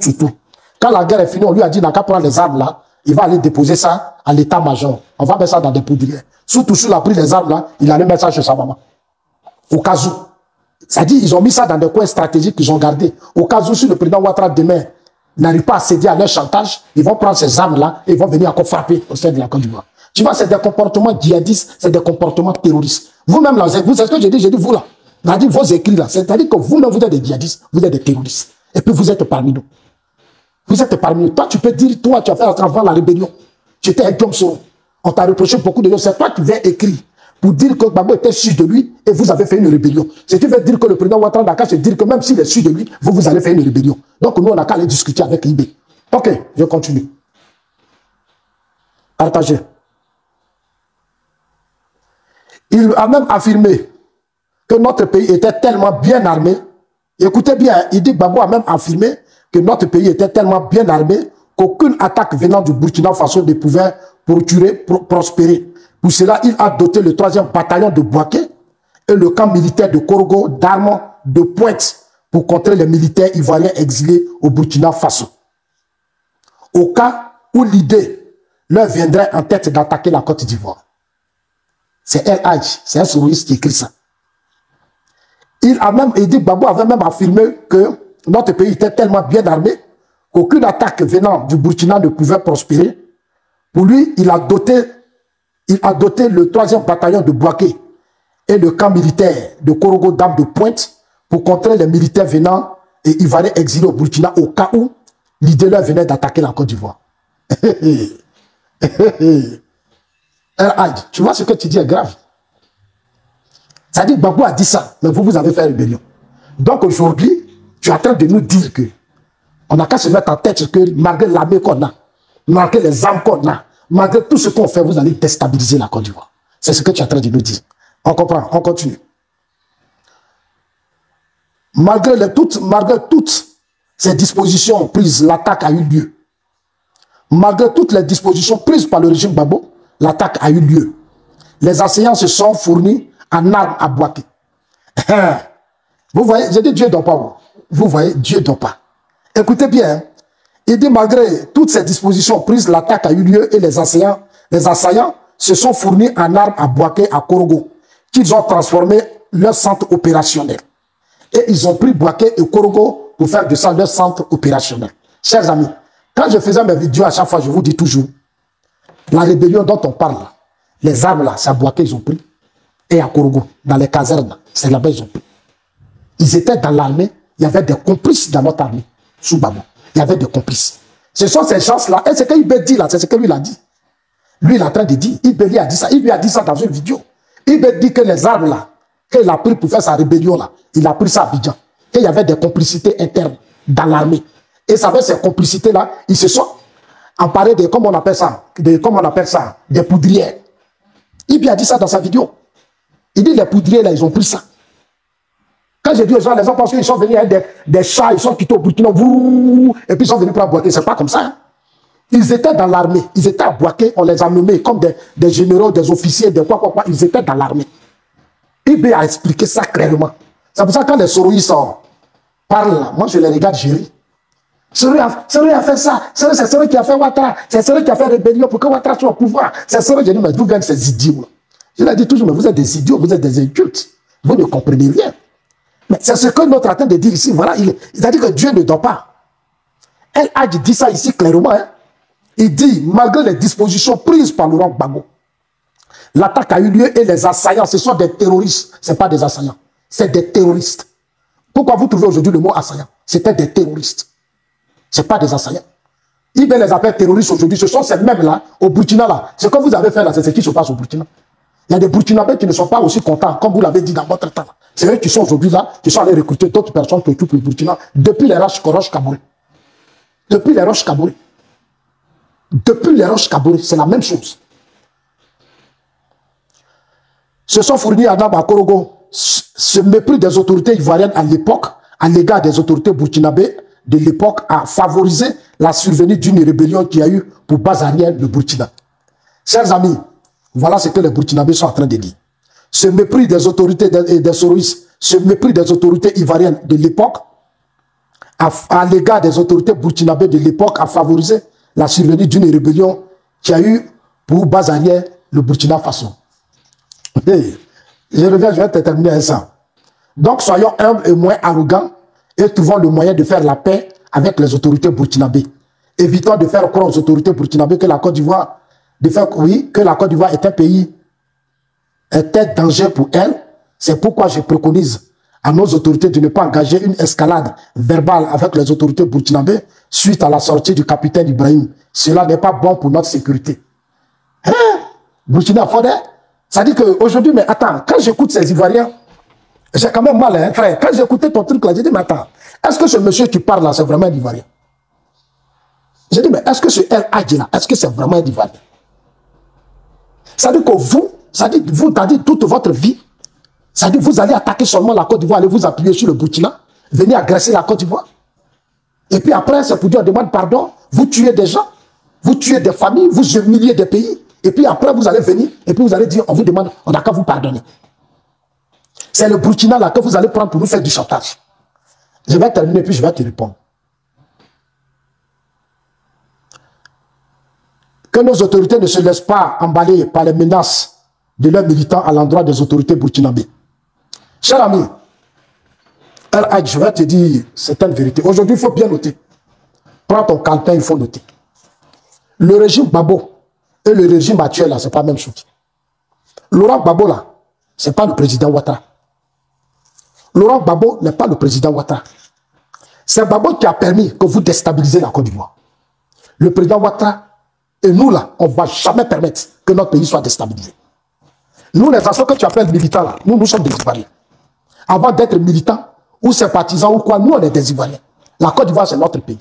A: Quand la guerre est finie, on lui a dit, n'a qu'à prendre les armes là, il va aller déposer ça à l'état-major. On va mettre ça dans des poudrières. Soutou a pris les armes là, il allait mettre ça chez sa maman. Au cas où. C'est-à-dire, ils ont mis ça dans des coins stratégiques qu'ils ont gardés. Au cas où, si le président Ouattara demain n'arrive pas à céder à leur chantage, ils vont prendre ces armes-là et ils vont venir encore frapper au sein de la Côte d'Ivoire. Tu vois, c'est des comportements djihadistes, c'est des comportements terroristes. Vous-même, là, vous savez ce que j'ai dit vous là. On a dit vos écrits là. C'est-à-dire que vous-même, vous êtes des djihadistes, vous êtes des terroristes. Et puis vous êtes parmi nous. Vous êtes parmi nous. Toi, tu peux dire, toi, tu as fait avant la rébellion. Tu étais un Guillaume Soro. On t'a reproché beaucoup de choses. C'est toi qui viens écrire pour dire que Gbagbo était sûr de lui et vous avez fait une rébellion. Ce qui veut dire que le président Ouattara n'a qu'à se dire que même s'il est sûr de lui, vous allez faire une rébellion. Donc nous, on n'a qu'à aller discuter avec IB. Ok, je continue. Partagez. Il a même affirmé que notre pays était tellement bien armé. Écoutez bien, il dit que Gbagbo a même affirmé que notre pays était tellement bien armé qu'aucune attaque venant du Burkina Faso ne pouvait prospérer. Pour cela, il a doté le 3e bataillon de Bouaké et le camp militaire de Korogo d'armes de pointe pour contrer les militaires ivoiriens exilés au Burkina Faso. Au cas où l'idée leur viendrait en tête d'attaquer la Côte d'Ivoire. C'est El Hadj, c'est un souriste qui écrit ça. Il dit que Gbagbo avait même affirmé que notre pays était tellement bien armé qu'aucune attaque venant du Burkina ne pouvait prospérer. Pour lui, il a doté le 3e bataillon de Bouaké et le camp militaire de Korogo d'armes de pointe pour contrer les militaires venant et ivoiriens exilés au Burkina au cas où l'idée leur venait d'attaquer la Côte d'Ivoire. Tu vois ce que tu dis est grave. Ça dit que Gbagbo a dit ça, mais vous avez fait rébellion. Donc aujourd'hui, tu es en train de nous dire que on n'a qu'à se mettre en tête que malgré l'armée qu'on a, malgré les armes qu'on a, malgré tout ce qu'on fait, vous allez déstabiliser la Côte d'Ivoire. C'est ce que tu es en train de nous dire. On comprend, on continue. Malgré toutes ces dispositions prises, l'attaque a eu lieu. Malgré toutes les dispositions prises par le régime Gbagbo, l'attaque a eu lieu. Les assaillants se sont fournis en armes à Bouaké. Vous voyez, j'ai dit Dieu ne dort pas. Vous voyez, Dieu ne dort pas. Écoutez bien, hein. Il dit malgré toutes ces dispositions prises, l'attaque a eu lieu et les assaillants se sont fournis en armes à Bouaké, à Korogo, qu'ils ont transformé leur centre opérationnel. Et ils ont pris Bouaké et Korogo pour faire de ça leur centre opérationnel. Chers amis, quand je faisais mes vidéos, à chaque fois, je vous dis toujours, la rébellion dont on parle, les armes là, c'est à Bouaké ils ont pris. Et à Korogo, dans les casernes, c'est là-bas ils ont pris. Ils étaient dans l'armée, il y avait des complices dans notre armée, sous Gbagbo. Il y avait des complices. Ce sont ces gens-là, et ce qu'Ibé dit là, c'est ce que lui il a dit. Lui il est en train de dire, Ibé a dit ça, il lui a dit ça dans une vidéo. Ibé dit que les armes là, qu'il a pris pour faire sa rébellion là, il a pris ça à Abidjan. Qu'il y avait des complicités internes dans l'armée. Et ça fait ces complicités là, ils se sont emparés de, comment on appelle ça, des poudrières. Ibé a dit ça dans sa vidéo. Il dit les poudriers là, ils ont pris ça. Quand j'ai dit aux gens, les gens pensent qu'ils sont venus avec des chats, ils sont quittés au Burkina, et puis ils sont venus pour Bouaké. C'est pas comme ça. Hein. Ils étaient dans l'armée, ils étaient à Bouaké, on les a nommés comme des généraux, des officiers, des quoi, ils étaient dans l'armée. Ibé a expliqué ça clairement. C'est pour ça que quand les soroïs parlent là, moi je les regarde gérer. Soroï a fait ça, c'est Soroï qui a fait Ouattara, c'est Soroï qui a fait rébellion pour que Ouattara soit au pouvoir. C'est Soroï, j'ai dit, mais d'où viennent ces idiots là? Je l'ai dit toujours, mais vous êtes des idiots, vous êtes des incultes. Vous ne comprenez rien. Mais c'est ce que notre atteint de dire ici. Voilà, il a dit que Dieu ne dort pas. El Hadj dit ça ici clairement. Hein. Il dit, malgré les dispositions prises par Laurent Gbagbo, l'attaque a eu lieu et les assaillants, ce sont des terroristes. Ce n'est pas des assaillants, c'est des terroristes. Pourquoi vous trouvez aujourd'hui le mot assaillant? C'était des terroristes. Ce n'est pas des assaillants. Ils les appellent terroristes aujourd'hui. Ce sont ces mêmes-là, au Burkina, là. Ce que vous avez fait là, c'est ce qui se passe au Burkina. Il y a des Burkinabés qui ne sont pas aussi contents, comme vous l'avez dit dans votre temps. C'est eux qui sont aujourd'hui là, qui sont allés recruter d'autres personnes qui occupent le Burkina depuis les Roches Kabouré. Depuis les Roches Kabouré. Depuis les Roches Kabouré, c'est la même chose. Se sont fournis à Naba Korogo ce mépris des autorités ivoiriennes à l'époque, à l'égard des autorités burkinabées de l'époque, a favorisé la survenue d'une rébellion qui a eu pour base arrière le Burkina. Chers amis, voilà ce que les Burkinabés sont en train de dire. Ce mépris des autorités et des soroïstes, ce mépris des autorités ivoiriennes de l'époque, à l'égard des autorités burkinabées de l'époque, a favorisé la survenue d'une rébellion qui a eu pour base arrière le Burkina Faso. Hey, je reviens, je vais terminer avec ça. Donc, soyons humbles et moins arrogants et trouvons le moyen de faire la paix avec les autorités burkinabées. Évitons de faire croire aux autorités burkinabées que la Côte d'Ivoire, que la Côte d'Ivoire est un pays, est un danger pour elle. C'est pourquoi je préconise à nos autorités de ne pas engager une escalade verbale avec les autorités burkinabées suite à la sortie du capitaine Ibrahim. Cela n'est pas bon pour notre sécurité. Hein? Burkina Faso, ça dit qu'aujourd'hui, mais attends, quand j'écoute ces Ivoiriens, j'ai quand même mal, hein, frère. Quand j'écoutais ton truc là, j'ai dit, mais attends, est-ce que ce monsieur qui parle là, c'est vraiment un Ivoirien? J'ai dit, mais est-ce que ce El Hadji là, est-ce que c'est vraiment un Ivoirien? Ça dit que vous, ça dit toute votre vie, ça dit vous allez attaquer seulement la Côte d'Ivoire, allez vous appuyer sur le Burkina, venir agresser la Côte d'Ivoire. Et puis après, c'est pour dire, on demande pardon, vous tuez des gens, vous tuez des familles, vous humiliez des pays. Et puis après, vous allez venir, et puis vous allez dire, on vous demande, on n'a qu'à vous pardonner. C'est le Burkina là que vous allez prendre pour nous faire du chantage. Je vais terminer, puis je vais te répondre. Que nos autorités ne se laissent pas emballer par les menaces de leurs militants à l'endroit des autorités burkinabées. Cher ami, je vais te dire certaines vérités. Aujourd'hui, il faut bien noter. Prends ton calepin, il faut noter. Le régime Babo et le régime actuel, là, ce n'est pas la même chose. Laurent Gbagbo, là, ce n'est pas le président Ouattara. Laurent Gbagbo n'est pas le président Ouattara. C'est Gbagbo qui a permis que vous déstabilisez la Côte d'Ivoire. Le président Ouattara et nous, là, on ne va jamais permettre que notre pays soit déstabilisé. Nous, les actions que tu appelles militants, là, nous sommes des Ivoiriens. Avant d'être militants ou sympathisants ou quoi, nous, on est des Ivoiriens. La Côte d'Ivoire, c'est notre pays.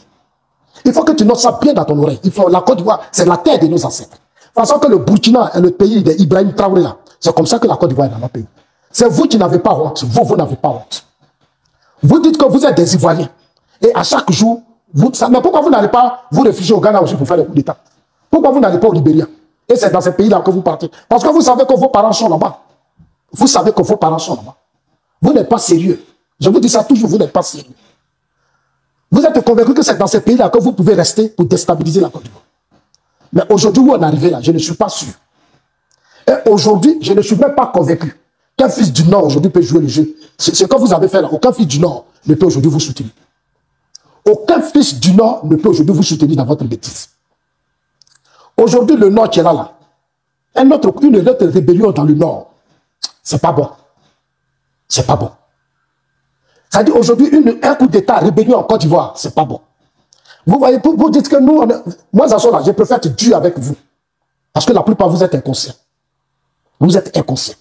A: Il faut que tu notes ça bien dans ton oreille. La Côte d'Ivoire, c'est la terre de nos ancêtres. De toute façon que le Burkina est le pays d'Ibrahim Traoré, là. C'est comme ça que la Côte d'Ivoire est dans notre pays. C'est vous qui n'avez pas honte. Vous n'avez pas honte. Vous dites que vous êtes des Ivoiriens. Et à chaque jour, mais pourquoi vous n'allez pas vous réfugier au Ghana aussi pour faire le coup d'État? Pourquoi vous n'allez pas au Libéria? Et c'est dans ces pays-là que vous partez. Parce que vous savez que vos parents sont là-bas. Vous savez que vos parents sont là-bas. Vous n'êtes pas sérieux. Je vous dis ça toujours, vous n'êtes pas sérieux. Vous êtes convaincu que c'est dans ces pays-là que vous pouvez rester pour déstabiliser la Côte d'Ivoire. Mais aujourd'hui, où on est arrivé là, je ne suis pas sûr. Et aujourd'hui, je ne suis même pas convaincu qu'un fils du Nord aujourd'hui peut jouer le jeu. Ce que vous avez fait là, aucun fils du Nord ne peut aujourd'hui vous soutenir. Aucun fils du Nord ne peut aujourd'hui vous soutenir dans votre bêtise. Aujourd'hui, le Nord qui est là, une autre rébellion dans le Nord, c'est pas bon. C'est pas bon. Ça dit aujourd'hui, un coup d'État, rébellion en Côte d'Ivoire, c'est pas bon. Vous voyez, vous dites que nous, moi, à ce là, je préfère être dur avec vous. Parce que la plupart, vous êtes inconscients. Vous êtes inconscients.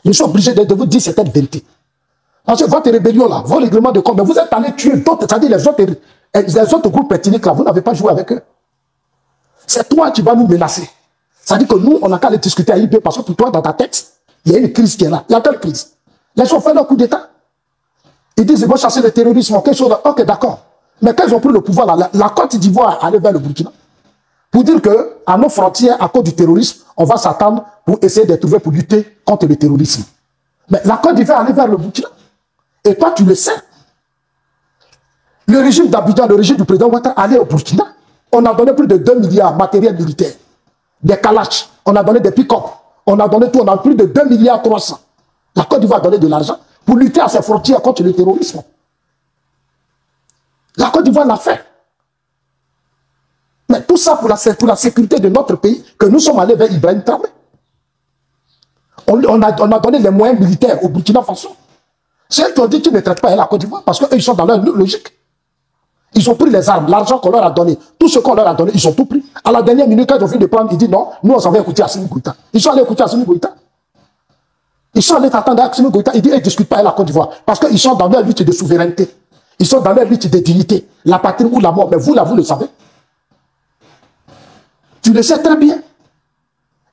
A: Je suis obligé de vous dire cette vérité. Parce que votre rébellion là, vos règlements de compte, vous êtes allé tuer d'autres, c'est-à-dire les autres groupes ethniques là, vous n'avez pas joué avec eux. C'est toi qui vas nous menacer. Ça dit que nous, on n'a qu'à aller discuter à IB parce que pour toi, dans ta tête, il y a une crise qui est là. Il y a quelle crise? Les gens font leur coup d'État. Ils disent qu'ils vont chasser le terrorisme, quelque chose. Ok, d'accord. Mais quand ils ont pris le pouvoir, là, la Côte d'Ivoire allait vers le Burkina. Pour dire qu'à nos frontières, à cause du terrorisme, on va s'attendre pour essayer de trouver pour lutter contre le terrorisme. Mais la Côte d'Ivoire allait vers le Burkina. Et toi, tu le sais. Le régime d'Abidjan, le régime du président Ouattara allait au Burkina. On a donné plus de 2 milliards de matériel militaire. Des Kalach, on a donné des pick-up. On a donné tout, on a plus de 2 milliards 300. La Côte d'Ivoire a donné de l'argent pour lutter à ses frontières contre le terrorisme. La Côte d'Ivoire l'a fait. Mais tout ça pour la sécurité de notre pays, que nous sommes allés vers Ibrahim Traoré. On a donné les moyens militaires au Burkina Faso. C'est eux qui ont dit qu'ils ne traitent pas la Côte d'Ivoire parce qu'eux, ils sont dans leur logique. Ils ont pris les armes, l'argent qu'on leur a donné, tout ce qu'on leur a donné, ils ont tout pris. À la dernière minute, quand ils ont fini de prendre, ils disent non, nous on s'en va écouter Assimi Goïta. Ils sont allés écouter Assimi Goïta. Ils sont allés t'attendre à Assimi Goïta. Ils disent, ils ne discutent pas avec la Côte d'Ivoire. Parce qu'ils sont dans leur lutte de souveraineté. Ils sont dans leur lutte de dignité. La patrie ou la mort. Mais vous, là, vous le savez. Tu le sais très bien.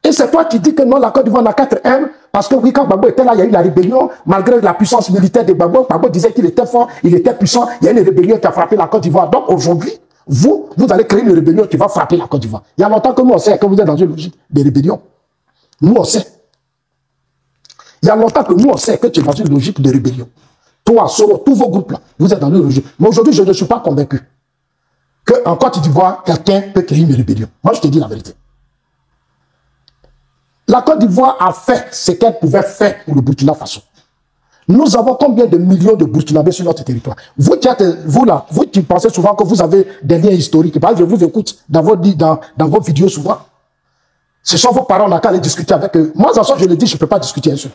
A: Et c'est toi qui dis que non, la Côte d'Ivoire n'a 4 M, parce que oui, quand Gbagbo était là, il y a eu la rébellion, malgré la puissance militaire de Gbagbo. Gbagbo disait qu'il était fort, il était puissant, il y a une rébellion qui a frappé la Côte d'Ivoire. Donc aujourd'hui, vous allez créer une rébellion qui va frapper la Côte d'Ivoire. Il y a longtemps que nous, on sait que vous êtes dans une logique de rébellion. Nous, on sait. Il y a longtemps que nous, on sait que tu es dans une logique de rébellion. Toi, Soro, tous vos groupes là, vous êtes dans une logique. Mais aujourd'hui, je ne suis pas convaincu qu'en Côte d'Ivoire, quelqu'un peut créer une rébellion. Moi, je te dis la vérité. La Côte d'Ivoire a fait ce qu'elle pouvait faire pour le Burkina Faso. Nous avons combien de millions de Burkinabés sur notre territoire? Vous qui pensez souvent que vous avez des liens historiques, parce que je vous écoute dans vos vidéos souvent. Ce sont vos parents, on a qu'à aller discuter avec eux. Moi, en soi, je le dis, je ne peux pas discuter un seul.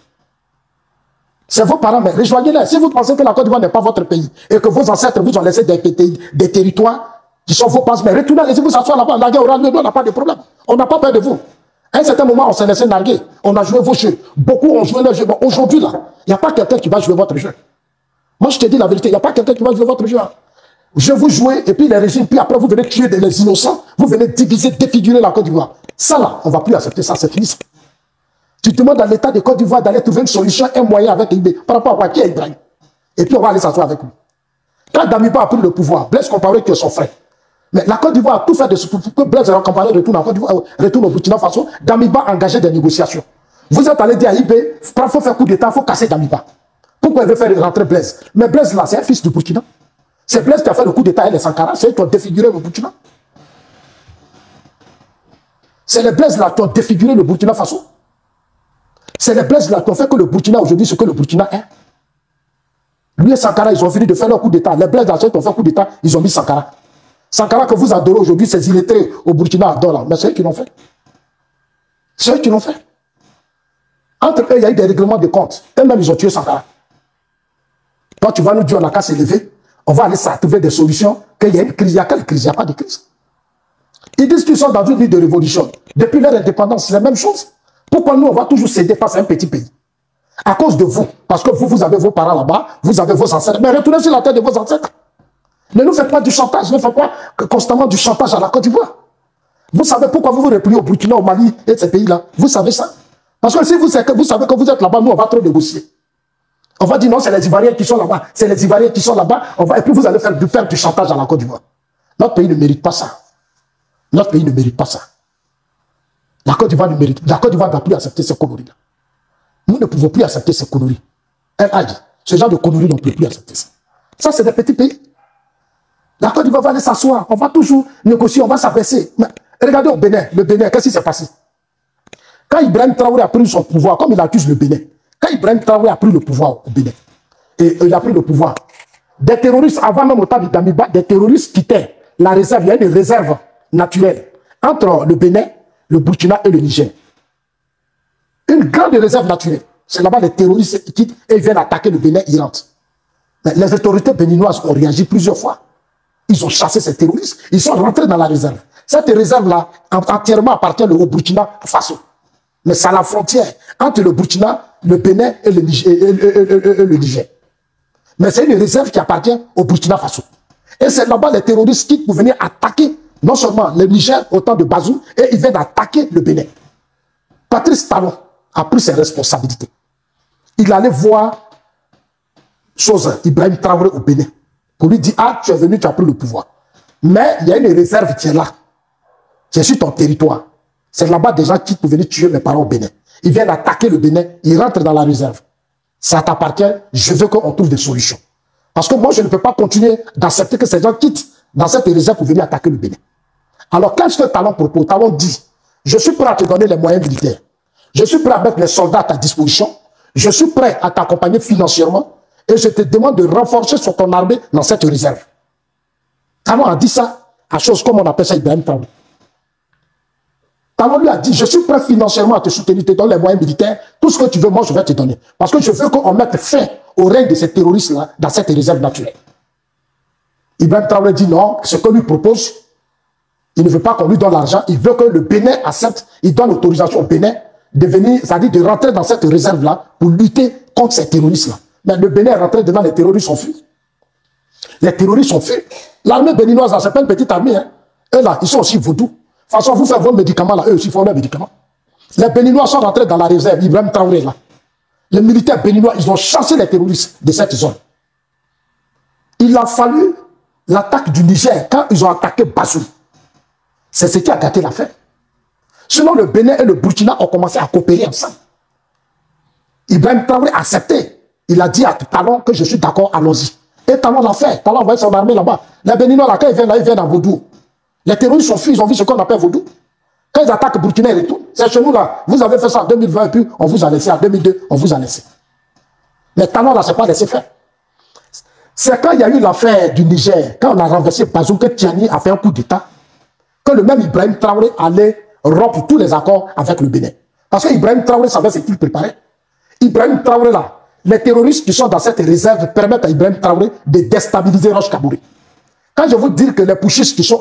A: C'est vos parents, mais rejoignez-les. Si vous pensez que la Côte d'Ivoire n'est pas votre pays et que vos ancêtres vous ont laissé des territoires qui sont vos passes, mais retournez, laissez-vous s'asseoir là-bas. La guerre aura lieu, on n'a pas de problème. On n'a pas peur de vous. À un certain moment, on s'est laissé narguer. On a joué vos jeux. Beaucoup ont joué leur jeu. Bon, aujourd'hui, là, il n'y a pas quelqu'un qui va jouer votre jeu. Moi, je te dis la vérité, il n'y a pas quelqu'un qui va jouer votre jeu. Je vous jouer, et puis les régimes, puis après, vous venez tuer les innocents, vous venez diviser, défigurer la Côte d'Ivoire. Ça, là, on ne va plus accepter ça, c'est fini ça. Tu demandes à l'État de Côte d'Ivoire d'aller trouver une solution, un moyen avec Ibé, par rapport à qui est Ibrahim. Et puis, on va aller s'asseoir avec lui. Quand Damiba a pris le pouvoir, Blaise Compaoré qui est son frère, mais la Côte d'Ivoire a tout fait pour que Blaise Compaoré retourne en Côte d'Ivoire, retourne au Burkina Faso. Damiba a engagé des négociations. Vous êtes allé dire à Ibé, il faut faire coup d'État, il faut casser Damiba. Pourquoi il veut faire rentrer Blaise? Mais Blaise là, c'est un fils du Burkina. C'est Blaise qui a fait le coup d'État et les Sankara, c'est eux qui ont défiguré le Burkina. C'est les Blaise là qui ont défiguré le Burkina Faso. C'est les Blaise là qui ont fait que le Burkina aujourd'hui, ce que le Burkina est. Lui et Sankara, ils ont fini de faire leur coup d'État. Les Blaise là, ceux qui ont fait coup d'État, ils ont mis Sankara. Sankara que vous adorez aujourd'hui, ces illettrés au Burkina adorent. Mais c'est eux qui l'ont fait. C'est eux qui l'ont fait. Entre eux, il y a eu des règlements de compte. Eux-mêmes, ils ont tué Sankara. Quand tu vas nous dire on n'a qu'à s'élever, on va aller trouver des solutions, qu'il y a une crise. Il y a quelle crise? Il n'y a pas de crise. Ils disent qu'ils sont dans une lutte de révolution. Depuis leur indépendance, c'est la même chose. Pourquoi nous, on va toujours céder face à un petit pays? À cause de vous. Parce que vous avez vos parents là-bas, vous avez vos ancêtres. Mais retournez sur la terre de vos ancêtres. Ne nous faites pas du chantage, ne faites pas constamment du chantage à la Côte d'Ivoire. Vous savez pourquoi vous vous repliez au Burkina, au Mali et ces pays-là? Vous savez ça? Parce que si vous savez que vous êtes là-bas, nous, on va trop négocier. On va dire non, c'est les Ivoiriens qui sont là-bas. C'est les Ivoiriens qui sont là-bas. Et puis vous allez faire du chantage à la Côte d'Ivoire. Notre pays ne mérite pas ça. Notre pays ne mérite pas ça. La Côte d'Ivoire ne mérite. La Côte d'Ivoire ne doit plus accepter ces conneries-là. Nous ne pouvons plus accepter ces conneries. Elle a dit, ce genre de conneries, on ne peut plus accepter ça. Ça, c'est des petits pays. La Côte d'Ivoire va aller s'asseoir. On va toujours négocier, on va s'abaisser. Regardez au Bénin. Le Bénin, qu'est-ce qui s'est passé? Quand Ibrahim Traoré a pris son pouvoir, comme il accuse le Bénin, quand Ibrahim Traoré a pris le pouvoir au Bénin, et il a pris le pouvoir, des terroristes, avant même au temps de Damiba, des terroristes quittaient la réserve. Il y a une réserve naturelle entre le Bénin, le Burkina et le Niger. Une grande réserve naturelle. C'est là-bas les terroristes quittent et ils viennent attaquer le Bénin, ils rentrent. Mais les autorités béninoises ont réagi plusieurs fois. Ils ont chassé ces terroristes, ils sont rentrés dans la réserve. Cette réserve-là, entièrement appartient au Burkina Faso. Mais c'est à la frontière entre le Burkina, le Bénin et le Niger. Mais c'est une réserve qui appartient au Burkina Faso. Et c'est là-bas les terroristes quittent pour venir attaquer non seulement le Niger au temps de Bazoum, et ils viennent attaquer le Bénin. Patrice Talon a pris ses responsabilités. Il allait voir Ibrahim Traoré au Bénin pour lui dire, ah, tu es venu, tu as pris le pouvoir. Mais il y a une réserve qui est là, qui est sur ton territoire. C'est là-bas des gens qui peuvent venir tuer mes parents au Bénin. Ils viennent attaquer le Bénin, ils rentrent dans la réserve. Ça t'appartient, je veux qu'on trouve des solutions. Parce que moi, je ne peux pas continuer d'accepter que ces gens quittent dans cette réserve pour venir attaquer le Bénin. Alors, qu'est-ce que Talon propose? Talon dit, je suis prêt à te donner les moyens militaires. Je suis prêt à mettre les soldats à ta disposition. Je suis prêt à t'accompagner financièrement. Et je te demande de renforcer sur ton armée dans cette réserve. Talon a dit ça à chose comme on appelle ça Ibrahim Traoré. Talon lui a dit, je suis prêt financièrement à te soutenir, te donner les moyens militaires. Tout ce que tu veux, moi, je vais te donner. Parce que je veux qu'on mette fin au règne de ces terroristes-là dans cette réserve naturelle. Ibrahim Traoré dit non, ce que lui propose, il ne veut pas qu'on lui donne l'argent, il veut que le Bénin accepte, il donne l'autorisation au Bénin de venir, c'est-à-dire de rentrer dans cette réserve-là pour lutter contre ces terroristes-là. Mais le Bénin est rentré dedans, les terroristes sont fuis. Les terroristes sont fuis. L'armée béninoise, c'est pas une petite armée. Hein. Eux là, ils sont aussi vaudous. De toute façon, vous faites vos médicaments là, eux aussi font leurs médicaments. Les Béninois sont rentrés dans la réserve, Ibrahim Traoré là. Les militaires béninois, ils ont chassé les terroristes de cette zone. Il a fallu l'attaque du Niger quand ils ont attaqué Bazoum. C'est ce qui a gâté l'affaire. Sinon, le Bénin et le Burkina ont commencé à coopérer ensemble. Ibrahim Traoré a accepté. Il a dit à Talon que je suis d'accord, allons-y. Et Talon l'a fait. Talon a envoyé son armée là-bas. Les Béninois, là, quand ils viennent là, ils viennent à Vaudou. Les terroristes sont fuis, ils ont vu ce qu'on appelle Vaudou. Quand ils attaquent Burkina et tout, c'est chez nous là. Vous avez fait ça en 2020 et puis on vous a laissé. En 2002, on vous a laissé. Mais Talon là, c'est pas laissé faire. C'est quand il y a eu l'affaire du Niger, quand on a renversé Bazoum, que Tiani a fait un coup d'État, que le même Ibrahim Traoré allait rompre tous les accords avec le Bénin. Parce que Ibrahim Traoré savait ce qu'il préparait. Ibrahim Traoré là, les terroristes qui sont dans cette réserve permettent à Ibrahim Traoré de déstabiliser Roch Kabouré. Quand je vous dis que les pushistes qui sont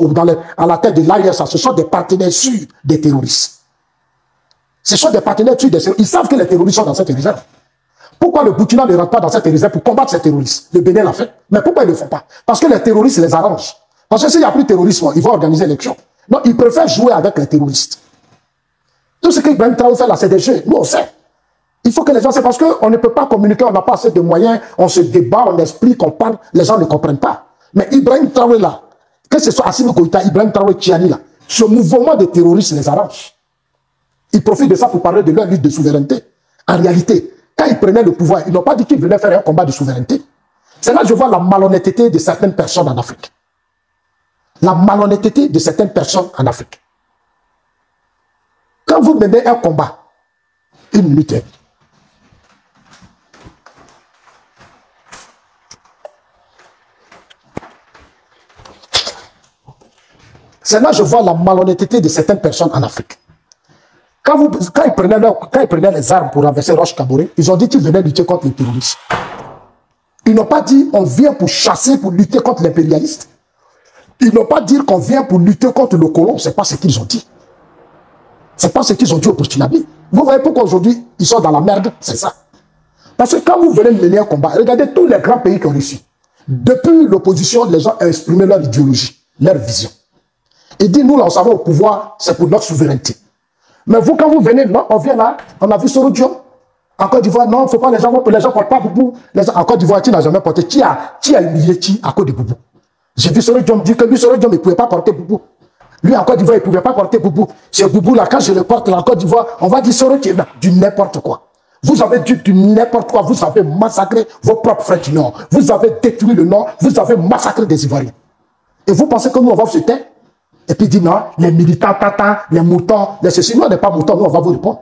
A: à la tête de l'AIS, ce sont des partenaires sûrs des terroristes. Ce sont des partenaires sûrs des terroristes. Ils savent que les terroristes sont dans cette réserve. Pourquoi le Burkina ne rentre pas dans cette réserve pour combattre ces terroristes? Le Bénin l'a fait. Mais pourquoi ils ne le font pas? Parce que les terroristes les arrangent. Parce que s'il n'y a plus de terrorisme, ils vont organiser l'élection. Non, ils préfèrent jouer avec les terroristes. Tout ce qu'Ibrahim Traoré fait là, c'est des jeux. Nous, on sait. Il faut que les gens sachent, parce qu'on ne peut pas communiquer, on n'a pas assez de moyens, on se débat, on explique, on parle, les gens ne comprennent pas. Mais Ibrahim Traoré là, que ce soit Assimi Goïta, Ibrahim Traoré, Tiani là, ce mouvement de terroristes les arrange. Ils profitent de ça pour parler de leur lutte de souveraineté. En réalité, quand ils prenaient le pouvoir, ils n'ont pas dit qu'ils venaient faire un combat de souveraineté. C'est là que je vois la malhonnêteté de certaines personnes en Afrique. La malhonnêteté de certaines personnes en Afrique. Quand vous menez un combat, une minute. C'est là que je vois la malhonnêteté de certaines personnes en Afrique. Quand ils prenaient les armes pour renverser Roch Kabouré, ils ont dit qu'ils venaient lutter contre les terroristes. Ils n'ont pas dit on vient pour chasser, pour lutter contre l'impérialiste. Ils n'ont pas dit qu'on vient pour lutter contre le colon. Ce n'est pas ce qu'ils ont dit. Ce n'est pas ce qu'ils ont dit aux Burkinabés. Vous voyez pourquoi aujourd'hui ils sont dans la merde? C'est ça. Parce que quand vous venez mener un combat, regardez tous les grands pays qui ont réussi. Depuis l'opposition, les gens ont exprimé leur idéologie, leur vision. Et dit nous là, on s'en va au pouvoir, c'est pour notre souveraineté. Mais vous, quand vous venez, non, on vient là, on a vu Soro Diom. En Côte d'Ivoire, non, il ne faut pas, les gens ne portent pas Boubou. En Côte d'Ivoire, tu n'as jamais porté. Qui a humilié qui à cause de Boubou? J'ai vu Soro Diom dire que lui, Soro Diom, il ne pouvait pas porter Boubou. Lui, en Côte d'Ivoire, il ne pouvait pas porter Boubou. C'est Boubou là, quand je le porte là, en Côte d'Ivoire, on va dire Soro Diom, du n'importe quoi. Vous avez dit du n'importe quoi, vous avez massacré vos propres frères du Nord. Vous avez détruit le Nord, vous avez massacré des Ivoiriens. Et vous pensez que nous, on va se taire? Et puis dit non, les militants, tata, les moutons, les ceci, nous on n'est pas moutons, nous on va vous répondre.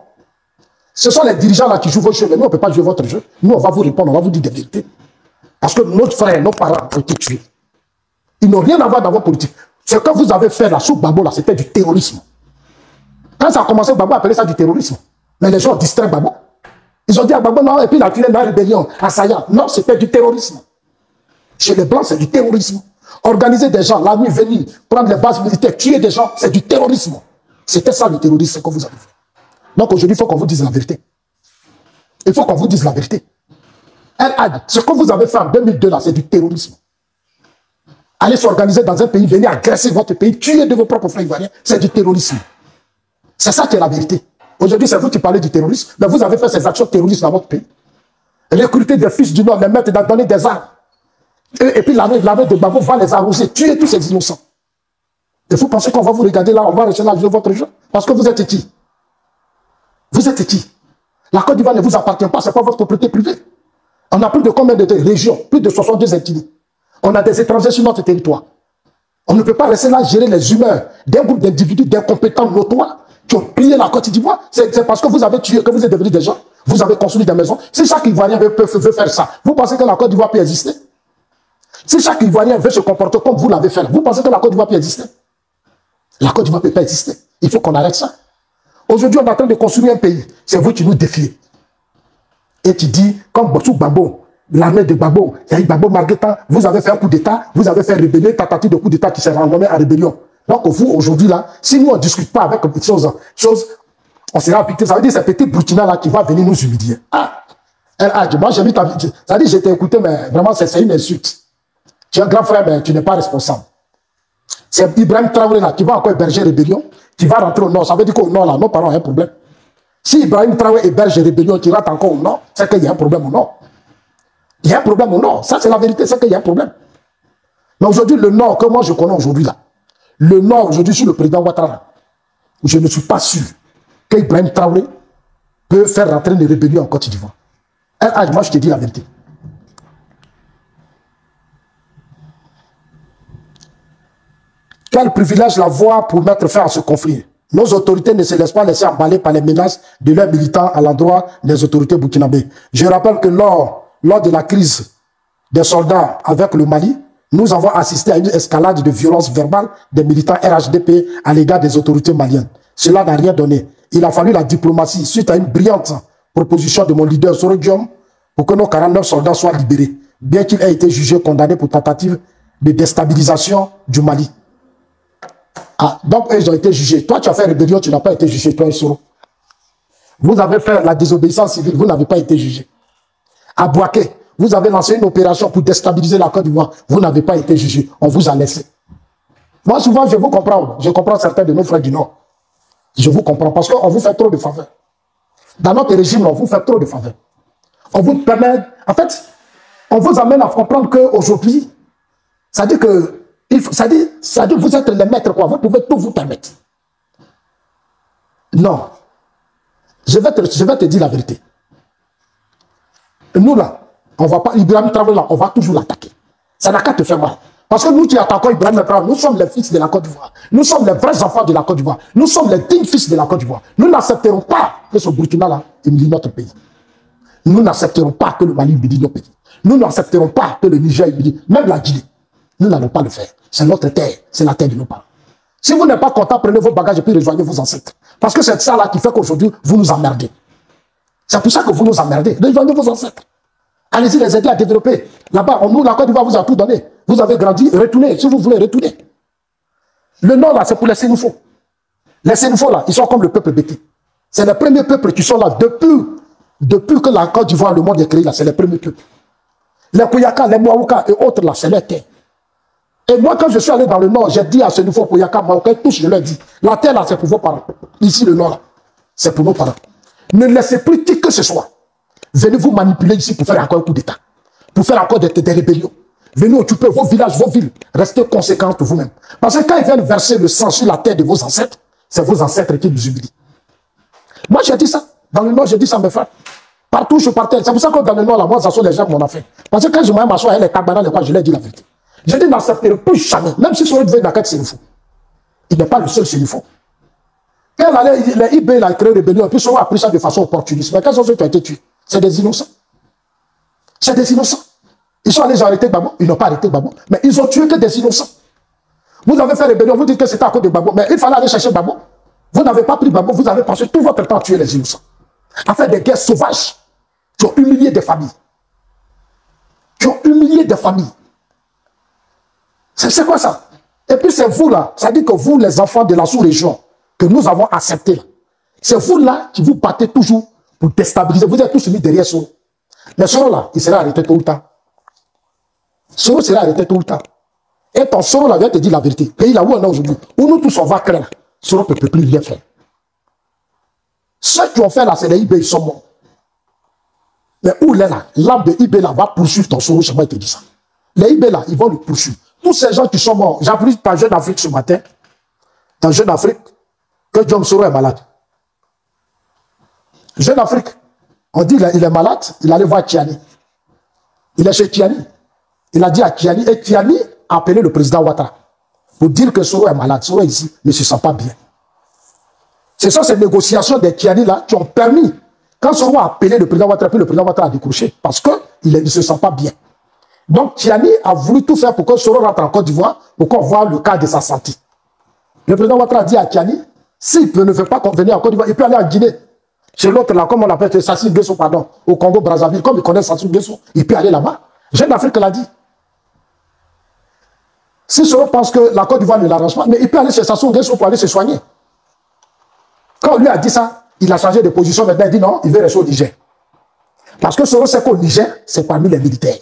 A: Ce sont les dirigeants là qui jouent vos jeux, mais nous on ne peut pas jouer votre jeu. Nous on va vous répondre, on va vous dire des vérités. Parce que nos frères, nos parents ont été tués. Ils n'ont rien à voir dans votre politique. Ce que vous avez fait là, sous Gbagbo là, c'était du terrorisme. Quand ça a commencé, Gbagbo appelait ça du terrorisme. Mais les gens ont distrait Gbagbo. Ils ont dit à Gbagbo non, et puis il a tué dans la rébellion, à Saya. Non, c'était du terrorisme. Chez les Blancs, c'est du terrorisme. Organiser des gens, la nuit, venir, prendre les bases militaires, tuer des gens, c'est du terrorisme. C'était ça le terrorisme que vous avez fait. Donc aujourd'hui, il faut qu'on vous dise la vérité. Il faut qu'on vous dise la vérité. Ce que vous avez fait en 2002 là, c'est du terrorisme. Aller s'organiser dans un pays, venir agresser votre pays, tuer de vos propres frères ivoiriens, c'est du terrorisme. C'est ça qui est la vérité. Aujourd'hui, c'est vous qui parlez du terrorisme, mais vous avez fait ces actions terroristes dans votre pays. Recruter des fils du Nord, les mettre dans donner des armes. Et puis l'armée de Gbagbo va les arroser, tuer tous ces innocents. Et vous pensez qu'on va vous regarder là, on va rester là jouer votre jeu? Parce que vous êtes qui? Vous êtes qui? La Côte d'Ivoire ne vous appartient pas, ce n'est pas votre propriété privée. On a plus de combien de régions? Plus de 62 ethnies. On a des étrangers sur notre territoire. On ne peut pas rester là gérer les humeurs d'un groupe d'individus, d'incompétents notoires qui ont pillé la Côte d'Ivoire. C'est parce que vous avez tué, que vous êtes devenus des gens. Vous avez construit des maisons. Si chaque Ivoirien veut faire ça, vous pensez que la Côte d'Ivoire peut exister? Si chaque Ivoirien veut se comporter comme vous l'avez fait, vous pensez que la Côte d'Ivoire peut exister? La Côte d'Ivoire ne peut pas exister. Il faut qu'on arrête ça. Aujourd'hui, on est en train de construire un pays. C'est vous qui nous défiez. Et tu dis, comme Bossou Gbagbo, l'armée de Gbagbo, il y a eu Gbagbo Marguerite, vous avez fait un coup d'État, vous avez fait rébellion, tentative de coup d'État qui s'est renvoyé à rébellion. Donc vous, aujourd'hui, là, si nous, on ne discute pas avec une chose, on sera affecté. Ça veut dire que c'est petit Burkina là qui va venir nous humilier. Moi, j'ai vu ta vie. Ça veut dire que j'ai été écouté, mais vraiment, c'est une insulte. Tu es un grand frère, mais tu n'es pas responsable. C'est Ibrahim Traoré là qui va encore héberger rébellion, qui va rentrer au nord. Ça veut dire qu'au nord, là, nos parents ont un problème. Si Ibrahim Traoré héberge rébellion, qui rentre encore au nord, c'est qu'il y a un problème au nord. Il y a un problème au nord. Ça, c'est la vérité, c'est qu'il y a un problème. Mais aujourd'hui, le nord, que moi je connais aujourd'hui là, le nord, aujourd'hui, sur le président Ouattara, je ne suis pas sûr qu'Ibrahim Traoré peut faire rentrer une rébellion en Côte d'Ivoire. Moi, je te dis la vérité. Quel privilège la voix pour mettre fin à ce conflit. Nos autorités ne se laissent pas laisser emballer par les menaces de leurs militants à l'endroit des autorités burkinabées. Je rappelle que lors de la crise des soldats avec le Mali, nous avons assisté à une escalade de violence verbale des militants RHDP à l'égard des autorités maliennes. Cela n'a rien donné. Il a fallu la diplomatie suite à une brillante proposition de mon leader Soro Diom pour que nos 49 soldats soient libérés, bien qu'il ait été jugé condamné pour tentative de déstabilisation du Mali. Donc ils ont été jugés. Toi, tu as fait rébellion, tu n'as pas été jugé, toi et Soro. Vous avez fait la désobéissance civile, vous n'avez pas été jugé. À Bouaké, vous avez lancé une opération pour déstabiliser la Côte d'Ivoire, vous n'avez pas été jugé, on vous a laissé. Moi, souvent, je vous comprends. Je comprends certains de nos frères du Nord. Je vous comprends, parce qu'on vous fait trop de faveurs. Dans notre régime, on vous fait trop de faveurs. On vous permet... En fait, on vous amène à comprendre qu'aujourd'hui, ça dit que... Ça dit que vous êtes les maîtres, quoi. Vous pouvez tout vous permettre. Non. Je vais te dire la vérité. Nous, là, on va pas... Ibrahim Traoré, là, on va toujours l'attaquer. Ça n'a qu'à te faire mal. Parce que nous qui attaquons Ibrahim Traoré, nous sommes les fils de la Côte d'Ivoire. Nous sommes les vrais enfants de la Côte d'Ivoire. Nous sommes les dignes fils de la Côte d'Ivoire. Nous n'accepterons pas que ce Burkina-là humilie notre pays. Nous n'accepterons pas que le Mali humilie notre pays. Nous n'accepterons pas que le Niger humilie, même la Guinée. Nous n'allons pas le faire. C'est notre terre. C'est la terre de nos parents. Si vous n'êtes pas content, prenez vos bagages et puis rejoignez vos ancêtres. Parce que c'est ça là qui fait qu'aujourd'hui, vous nous emmerdez. C'est pour ça que vous nous emmerdez. Rejoignez vos ancêtres. Allez-y les aider à développer. Là-bas, nous, la Côte d'Ivoire vous a tout donné. Vous avez grandi, retournez. Si vous voulez, retournez. Le Nord, là, c'est pour les Sénoufos. Les Sénoufos, là, ils sont comme le peuple bété. C'est les premiers peuples qui sont là depuis que la Côte d'Ivoire, le monde est créé, là, c'est les premiers peuples. Les Kouyaka, les Mouaouka et autres, là, c'est leur terre. Et moi, quand je suis allé dans le Nord, j'ai dit à Sénoufos, Kouyaka, Mouaouka, tous, je leur dis, la terre, là, c'est pour vos parents. Ici, le Nord, là, c'est pour nos parents. Ne laissez plus qui que ce soit. Venez vous manipuler ici pour faire encore un coup d'État. Pour faire encore des rébellions. Venez occuper vos villages, vos villes. Restez conséquents pour vous-même. Parce que quand ils viennent verser le sang sur la terre de vos ancêtres, c'est vos ancêtres qui nous humilient. Moi, j'ai dit ça. Dans le Nord, j'ai dit ça, mes frères. Partout, je partais. C'est pour ça que dans le Nord, là, moi, ça sont les gens qui m'ont fait. Parce que quand je m'en m'asseoir, les tabarans, je leur ai dit la vérité. J'ai dit, n'accepterez plus jamais. Même si Soro devait dans quatre Sénoufos. Il n'est pas le seul Sénoufo. Quand les IB, il a créé rébellion, et puis Soro a pris ça de façon opportuniste. Mais quels sont ceux qui ont été tués? C'est des innocents. C'est des innocents. Ils sont allés arrêter Gbagbo. Ils n'ont pas arrêté Gbagbo. Mais ils ont tué que des innocents. Vous avez fait rébellion, vous dites que c'était à cause de Gbagbo. Mais il fallait aller chercher Gbagbo. Vous n'avez pas pris Gbagbo, vous avez passé tout votre temps à tuer les innocents. À faire des guerres sauvages qui ont humilié des familles. Qui ont humilié des familles. C'est quoi ça? Et puis c'est vous là, ça dit que vous, les enfants de la sous-région, que nous avons accepté là, c'est vous là qui vous battez toujours pour déstabiliser. Vous êtes tous mis derrière Soro. Mais Soro là, il sera arrêté tout le temps. Soro sera arrêté tout le temps. Et ton Soro là vient te dire la vérité. Pays là où on est aujourd'hui, où nous tous on va créer là, Soro ne peut plus rien faire. Ceux qui ont fait là, c'est les IB, ils sont morts. Mais où il est là, l'âme de IB là va poursuivre ton Soro, je vais te dire ça. Les IB là, ils vont le poursuivre. Tous ces gens qui sont morts, j'ai appris par Jeune Afrique ce matin, dans Jeune Afrique, que John Soro est malade. Jeune Afrique, on dit qu'il est malade, il allait voir Tiani. Il est chez Tiani. Il a dit à Tiani, et Tiani a appelé le président Ouattara pour dire que Soro est malade. Soro est ici, mais ne se sent pas bien. Ce sont ces négociations des Tiani là qui ont permis, quand Soro a appelé le président Ouattara, puis le président Ouattara a décroché, parce qu'il ne se sent pas bien. Donc Tiani a voulu tout faire pour que Soro rentre en Côte d'Ivoire, pour qu'on voit le cas de sa santé. Le président Ouattara a dit à Tiani, s'il ne veut pas venir en Côte d'Ivoire, il peut aller en Guinée. Chez l'autre, là, comme on l'appelle, Sassou Nguesso, pardon, au Congo-Brazzaville, comme il connaît Sassou Nguesso, il peut aller là-bas. Jeune d'Afrique l'a dit. Si Soro pense que la Côte d'Ivoire ne l'arrange pas, mais il peut aller chez Sassou Nguesso pour aller se soigner. Quand on lui a dit ça, il a changé de position. Maintenant, il dit non, il veut rester au Niger. Parce que Soro sait qu'au Niger, c'est parmi les militaires.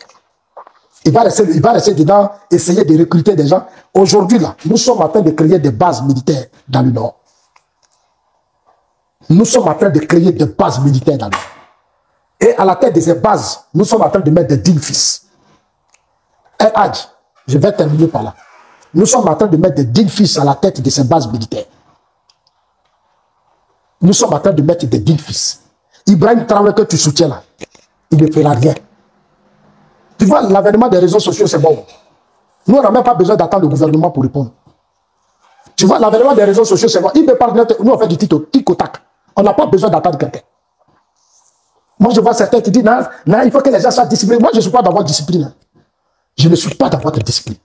A: Il va rester dedans, essayer de recruter des gens. Aujourd'hui, là, nous sommes en train de créer des bases militaires dans le Nord. Nous sommes en train de créer des bases militaires dans le Nord. Et à la tête de ces bases, nous sommes en train de mettre des dignes fils. Et Hadj, je vais terminer par là. Nous sommes en train de mettre des dignes fils à la tête de ces bases militaires. Nous sommes en train de mettre des dignes fils. Ibrahim Traoré que tu soutiens là, il ne fera rien. Tu vois, l'avènement des réseaux sociaux, c'est bon. Nous, on n'a même pas besoin d'attendre le gouvernement pour répondre. Tu vois, l'avènement des réseaux sociaux, c'est bon. Il me parle, nous, on fait du tic-au-tac. On n'a pas besoin d'attendre quelqu'un. Moi, je vois certains qui disent, non, il faut que les gens soient disciplinés. Moi, je ne suis pas d'avoir discipline. Je ne suis pas d'avoir de discipline.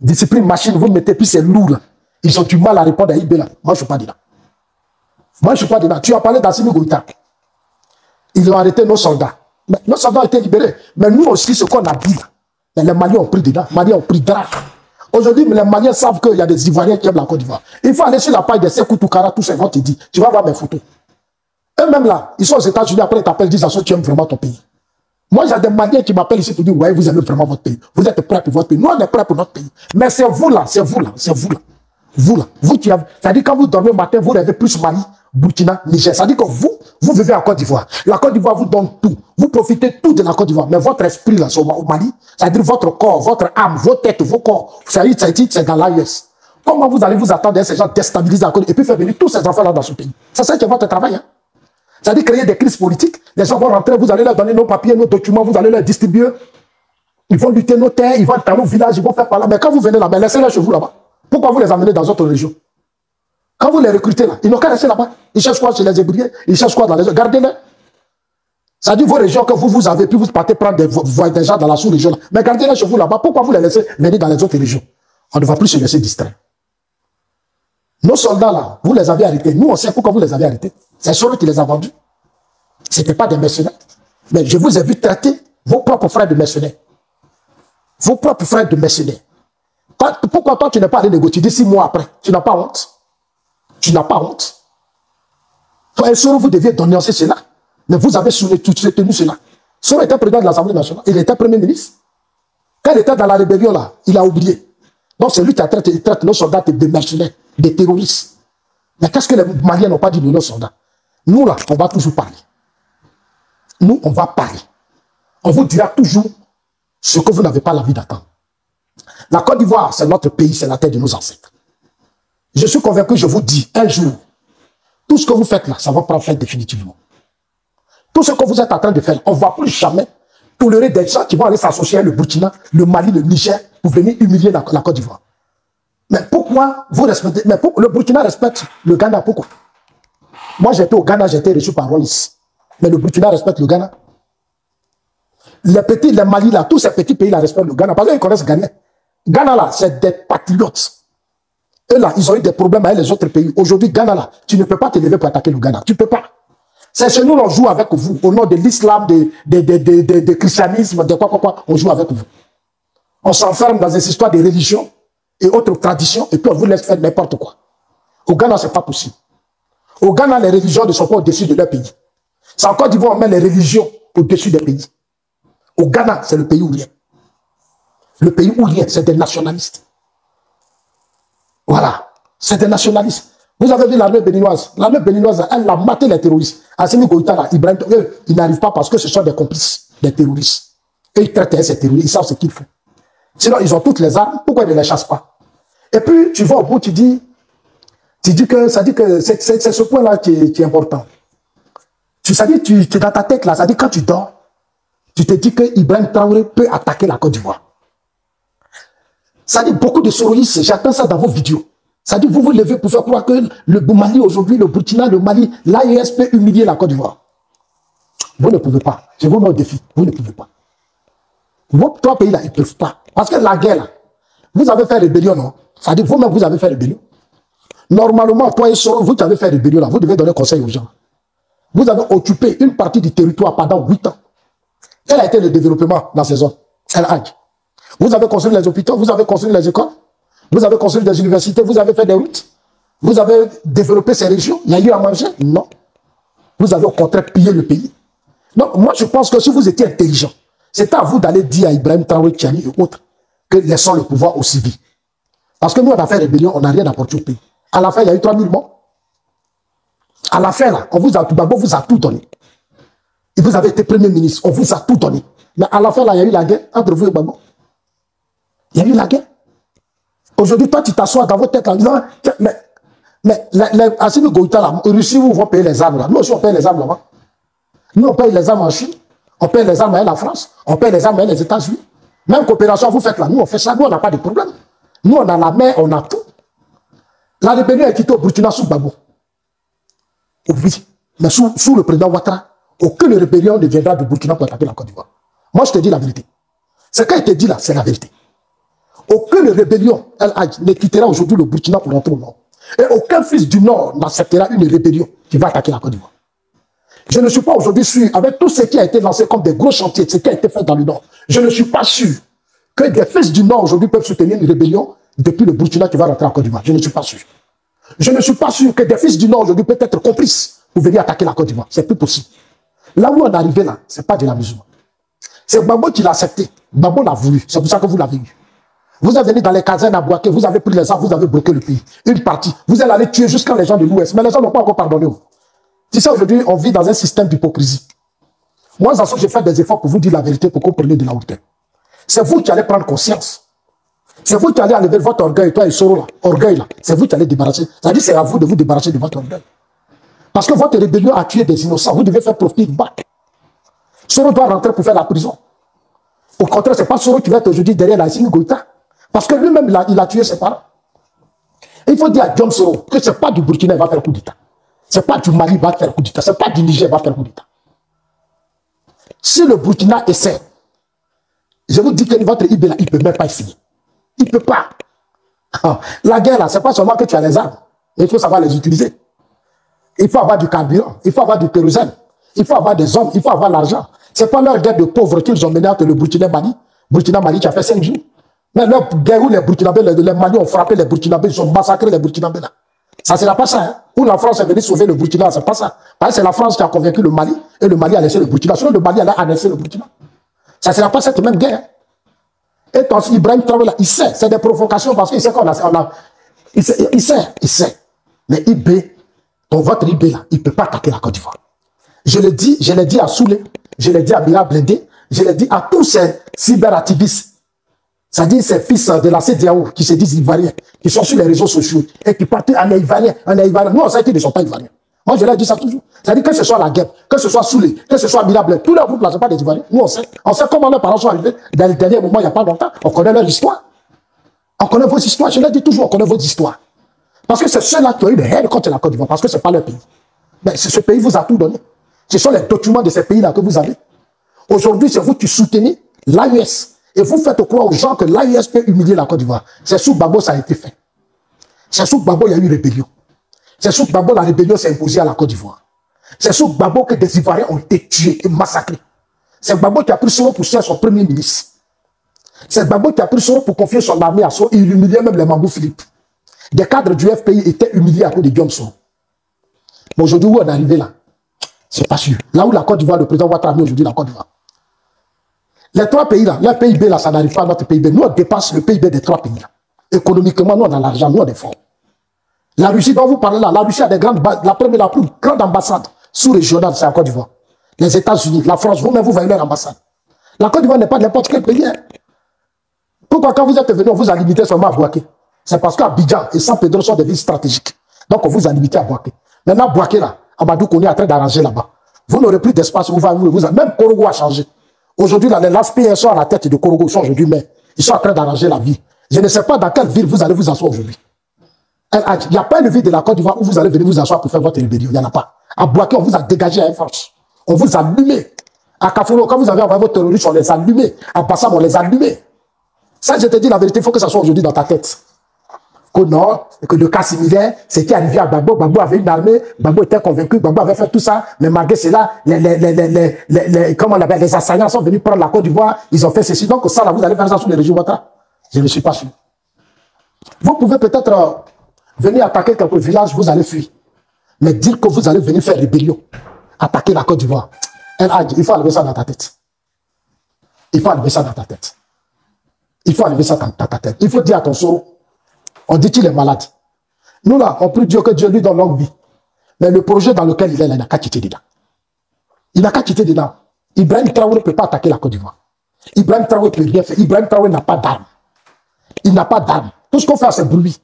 A: Discipline, machine, vous mettez, puis c'est lourd. Là. Ils ont du mal à répondre à IB là. Moi, je ne suis pas dedans. Moi, je ne suis pas dedans. Tu as parlé d'Assimi Goïta. Ils ont arrêté nos soldats. Mais nos soldats ont été libérés. Mais nous aussi, ce qu'on a dit, là, les Maliens ont pris dedans. Les Maliens ont pris drap. Aujourd'hui, les Maliens savent qu'il y a des Ivoiriens qui aiment la Côte d'Ivoire. Il faut aller sur la page de Sékou Toukara, tout ce qu'on te dit. Tu vas voir mes photos. Eux-mêmes là, ils sont aux États-Unis, après ils t'appellent, disent à tu aimes vraiment ton pays. Moi, j'ai des Maliens qui m'appellent ici pour dire, ouais, vous aimez vraiment votre pays. Vous êtes prêts pour votre pays. Nous, on est prêts pour notre pays. Mais c'est vous là, c'est vous là, c'est vous là. Vous là. Vous qui avez. C'est-à-dire, quand vous dormez le matin, vous rêvez plus Mali, Burkina, Niger. C'est-à-dire que vous vivez en Côte d'Ivoire. La Côte d'Ivoire vous donne tout. Vous profitez tout de la Côte d'Ivoire. Mais votre esprit là, c'est au Mali. C'est-à-dire votre corps, votre âme, vos têtes, vos corps. C'est dans l'AES. Comment vous allez vous attendre à ces gens déstabiliser la Côte et puis faire venir tous ces enfants là dans ce pays? C'est ça qui est votre travail, hein? C'est-à-dire créer des crises politiques. Les gens vont rentrer, vous allez leur donner nos papiers, nos documents, vous allez leur distribuer. Ils vont lutter nos terres, ils vont dans nos villages, ils vont faire par là. Mais quand vous venez là, laissez-les chez vous là-bas. Pourquoi vous les amenez dans d'autres régions? Quand vous les recrutez là, ils n'ont qu'à rester là-bas. Ils cherchent quoi chez les Hébriers? Ils cherchent quoi dans les... Gardez-les. C'est-à-dire vos régions que vous avez, puis vous partez prendre des gens dans la sous-région là. Mais gardez-les chez vous là-bas. Pourquoi vous les laissez venir dans les autres régions? On ne va plus se laisser distraire. Nos soldats là, vous les avez arrêtés. Nous, on sait pourquoi vous les avez arrêtés. C'est Soro qui les a vendus. Ce n'était pas des mercenaires. Mais je vous ai vu traiter vos propres frères de mercenaires. Vos propres frères de mercenaires. Pourquoi toi, tu n'es pas allé négocier 6 mois après? Tu n'as pas honte? Tu n'as pas honte? Toi et Soro, vous deviez dénoncer cela. Mais vous avez soutenu cela. Soro était président de l'Assemblée nationale. Il était premier ministre. Quand il était dans la rébellion, là, il a oublié. Donc c'est lui qui traite nos soldats de mercenaires, des terroristes. Mais qu'est-ce que les Maliens n'ont pas dit de nos soldats? Nous, là, on va toujours parler. Nous, on va parler. On vous dira toujours ce que vous n'avez pas l'envie d'attendre. La Côte d'Ivoire, c'est notre pays, c'est la terre de nos ancêtres. Je suis convaincu, je vous dis, un jour, tout ce que vous faites là, ça va prendre fin définitivement. Tout ce que vous êtes en train de faire, on ne va plus jamais tolérer des gens qui vont aller s'associer avec le Burkina, le Mali, le Niger, pour venir humilier la Côte d'Ivoire. Mais pourquoi vous respectez... Mais le Burkina respecte le Ghana, pourquoi? Moi, j'étais au Ghana, j'ai été reçu par Royce. Mais le Burkina respecte le Ghana. Les petits, les Mali, là, tous ces petits pays, là, respectent le Ghana. Parce qu'ils connaissent Ghana. Ghana, là, c'est des patriotes. Eux, là, ils ont eu des problèmes avec les autres pays. Aujourd'hui, Ghana, là, tu ne peux pas te lever pour attaquer le Ghana. Tu ne peux pas. C'est chez nous, on joue avec vous. Au nom de l'islam, de christianisme, de quoi, on joue avec vous. On s'enferme dans des histoires de religion et autres traditions, et puis on vous laisse faire n'importe quoi. Au Ghana, ce n'est pas possible. Au Ghana, les religions ne sont pas au-dessus de leur pays. C'est en Côte d'Ivoire, on met les religions au-dessus des pays. Au Ghana, c'est le pays où rien. Le pays où rien, c'est des nationalistes. Voilà, c'est des nationalistes. Vous avez vu l'armée béninoise. L'armée béninoise, elle a maté les terroristes. Assimi Goïta, là, Ibrahim, eux, ils n'arrivent pas parce que ce sont des complices, des terroristes. Et ils traitent ces terroristes, ils savent ce qu'ils font. Sinon, ils ont toutes les armes, pourquoi ils ne les chassent pas? Et puis, tu vas au bout, tu dis que c'est ce point-là qui est important. Ça dit, tu es dans ta tête là, ça dit quand tu dors, tu te dis que Ibrahim Traoré peut attaquer la Côte d'Ivoire. Ça dit beaucoup de soroïstes, j'attends ça dans vos vidéos. Ça dit vous vous levez pour faire croire que le Mali aujourd'hui, le Burkina, le Mali, l'AES peut humilier la Côte d'Ivoire. Vous ne pouvez pas. Je vous mets au défi. Vous ne pouvez pas. Vos trois pays là, ils ne peuvent pas. Parce que la guerre là, vous avez fait rébellion, non? Ça dit vous-même vous avez fait rébellion. Normalement, toi et Soro, vous qui avez fait rébellion là, vous devez donner conseil aux gens. Vous avez occupé une partie du territoire pendant 8 ans. Quel a été le développement dans ces zones? Vous avez construit les hôpitaux, vous avez construit les écoles, vous avez construit des universités, vous avez fait des routes, vous avez développé ces régions. Il y a eu à manger? Non. Vous avez au contraire pillé le pays. Donc, moi, je pense que si vous étiez intelligent, c'est à vous d'aller dire à Ibrahim Traoré, Tiani et autres que laissons le pouvoir aux civils. Parce que nous, on a fait rébellion, on n'a rien apporté au pays. À la fin, il y a eu 3000 morts. À la fin, là, on vous a tout donné. Et vous avez été Premier ministre, on vous a tout donné. Mais à la fin, là, il y a eu la guerre entre vous et Gbagbo. Il y a eu la guerre. Aujourd'hui, toi, tu t'assois dans votre tête en disant, mais Assimi Goïta, là, Russie, où vont payer les armes là. Nous aussi, on paye les armes là-bas. Nous, on paye les armes en Chine, on paye les armes à la France, on paye les armes à les États-Unis. Même coopération, vous faites là, nous, on fait ça, nous, on n'a pas de problème. Nous, on a la mer, on a tout. La rébellion est quittée au Burkina sous Gbagbo. Oui, mais sous le président Ouattara, aucune rébellion ne viendra du Burkina pour attaquer la Côte d'Ivoire. Moi, je te dis la vérité. Ce qu'il te dit là, c'est la vérité. Aucune rébellion ne quittera aujourd'hui le Burkina pour rentrer au Nord. Et aucun fils du Nord n'acceptera une rébellion qui va attaquer la Côte d'Ivoire. Je ne suis pas aujourd'hui sûr, avec tout ce qui a été lancé comme des gros chantiers, ce qui a été fait dans le Nord, je ne suis pas sûr que des fils du Nord aujourd'hui peuvent soutenir une rébellion depuis le Burkina qui va rentrer en Côte d'Ivoire. Je ne suis pas sûr. Je ne suis pas sûr que des fils du Nord aujourd'hui peuvent être complices pour venir attaquer la Côte d'Ivoire. C'est plus possible. Là où on est arrivé là, ce n'est pas de l'amusement. C'est Gbagbo qui l'a accepté. Gbagbo l'a voulu. C'est pour ça que vous l'avez eu. Vous êtes venu dans les casernes à Bouaké, vous avez pris les armes, vous avez bloqué le pays. Une partie. Vous allez aller tuer jusqu'à les gens de l'Ouest. Mais les gens n'ont pas encore pardonné. Tu sais, aujourd'hui, on vit dans un système d'hypocrisie. Moi, en j'ai fait des efforts pour vous dire la vérité, pour qu'on prenne de la hauteur. C'est vous qui allez prendre conscience. C'est vous qui allez enlever votre orgueil, toi et Soro là, orgueil là. C'est vous qui allez débarrasser. C'est-à-dire c'est à vous de vous débarrasser de votre orgueil. Parce que votre rébellion a tué des innocents. Vous devez faire profiter du bac. Soro doit rentrer pour faire la prison. Au contraire, c'est pas Soro qui va être aujourd'hui derrière la Assimi Goïta. Parce que lui-même, il a tué ses parents. Et il faut dire à John Soro que c'est pas du Burkina qui va faire coup d'État. C'est pas du Mali qui va faire coup d'État. C'est pas du Niger qui va faire coup d'État. Si le Burkina essaie, je vous dis que votre IB là, il ne peut même pas essayer. Il ne peut pas. La guerre là, c'est pas seulement que tu as les armes. Il faut savoir les utiliser. Il faut avoir du carburant, il faut avoir du kérosène, il faut avoir des hommes, il faut avoir l'argent. C'est pas leur guerre de pauvres qu'ils ont menée entre le Burkina Mali. Burkina Mali qui a fait 5 jours. Mais leur guerre où les Burkinabés, les Mali ont frappé les Burkinabés, ils ont massacré les Burkinabés là. Ça ne sera pas ça. Hein? Où la France est venue sauver le Burkina, c'est pas ça. Parce que c'est la France qui a convaincu le Mali et le Mali a laissé le Burkina. Sinon le Mali allait annexer le Burkina. Ça ne sera pas cette même guerre. Et quand Ibrahim Traoré là, il sait, c'est des provocations parce qu'il sait qu'on a. Il sait. Mais IB, votre IB là, il ne peut pas attaquer la Côte d'Ivoire. Je l'ai dit à Soulé, je l'ai dit à Mira Blindé, je l'ai dit à tous ces cyberactivistes. C'est-à-dire ces fils de la CEDEAO qui se disent ivoiriens, qui sont sur les réseaux sociaux et qui partent en ivoirien, Nous, on sait qu'ils ne sont pas ivoiriens. Moi, je leur dis ça toujours. C'est-à-dire que ce soit la guerre, que ce soit Soulé, que ce soit Mira Blindé, tous leurs groupes là, ce ne sont pas des ivoiriens. Nous, on sait. On sait comment leurs parents sont arrivés dans les derniers moments, il n'y a pas longtemps. On connaît leur histoire. On connaît vos histoires. Je leur dis toujours, on connaît vos histoires. Parce que c'est ceux-là qui ont eu des haines contre la Côte d'Ivoire, parce que ce n'est pas leur pays. Mais ce pays vous a tout donné. Ce sont les documents de ces pays-là que vous avez. Aujourd'hui, c'est vous qui soutenez l'AES. Et vous faites croire aux gens que l'AES peut humilier la Côte d'Ivoire. C'est sous Gbagbo ça a été fait. C'est sous Gbagbo il y a eu rébellion. C'est sous Gbagbo la rébellion s'est imposée à la Côte d'Ivoire. C'est sous Gbagbo que des Ivoiriens ont été tués et massacrés. C'est Gbagbo qui a pris Soro pour faire son premier ministre. C'est Gbagbo qui a pris Soro pour confier son armée à Soro et il humiliait même les Mambou Philippe. Des cadres du FPI étaient humiliés à cause de Guillaume Soro. Mais aujourd'hui, où on est arrivé là, c'est pas sûr. Là où la Côte d'Ivoire, le président Ouattara a mis aujourd'hui la Côte d'Ivoire. Les 3 pays là, leur PIB là, ça n'arrive pas à notre PIB. Nous, on dépasse le PIB des 3 pays là. Économiquement, nous, on a l'argent, nous, on est forts. La Russie dont vous parlez là, la Russie a des grandes bases, la plus grande ambassade sous-régionale, c'est la Côte d'Ivoire. Les États-Unis, la France, vous-même, vous voyez leur ambassade. La Côte d'Ivoire n'est pas n'importe quel pays. Hein. Pourquoi quand vous êtes venu, on vous a limité seulement à Bouaké? C'est parce qu'Abidjan et San Pedro sont des villes stratégiques. Donc, on vous a limité à Bouaké. Maintenant, Bouaké là, Amadou qu'on est en train d'arranger là-bas. Vous n'aurez plus d'espace, même Korogo a changé. Aujourd'hui, les LASPR sont à la tête de Korogo, ils sont aujourd'hui maires. Ils sont en train d'arranger la ville. Je ne sais pas dans quelle ville vous allez vous asseoir aujourd'hui. Il n'y a pas une ville de la Côte d'Ivoire où vous allez venir vous asseoir pour faire votre rébellion. Il n'y en a pas. À Bouaké, on vous a dégagé à force. On vous a allumé. À Kafolo, quand vous avez envoyé vos terroristes, on les a allumés. À Bassam, on les a allumés. Ça, je te dis la vérité, il faut que ça soit aujourd'hui dans ta tête. qu'au nord, que de cas similaires, c'est qui arrivé à Gbagbo. Gbagbo avait une armée, Gbagbo était convaincu, Gbagbo avait fait tout ça, mais malgré cela, comment on l'appelle, les assaillants sont venus prendre la Côte d'Ivoire, ils ont fait ceci. Donc ça, là, vous allez faire ça sous le régime Ouattara. Je ne suis pas sûr. Vous pouvez peut-être venir attaquer quelques villages, vous allez fuir. Mais dire que vous allez venir faire rébellion, attaquer la Côte d'Ivoire, il faut enlever ça dans ta tête. Il faut enlever ça dans ta tête. Il faut enlever ça dans ta tête. Il faut dire à ton Soro, on dit qu'il est malade. Nous là, on prie Dieu que Dieu lui donne longue vie. Mais le projet dans lequel il est là, il n'a qu'à quitter dedans. Il n'a qu'à quitter dedans. Ibrahim Traoré ne peut pas attaquer la Côte d'Ivoire. Ibrahim Traoré ne peut rien faire. Ibrahim Traoré n'a pas d'armes. Il n'a pas d'armes. Tout ce qu'on fait, c'est bruit.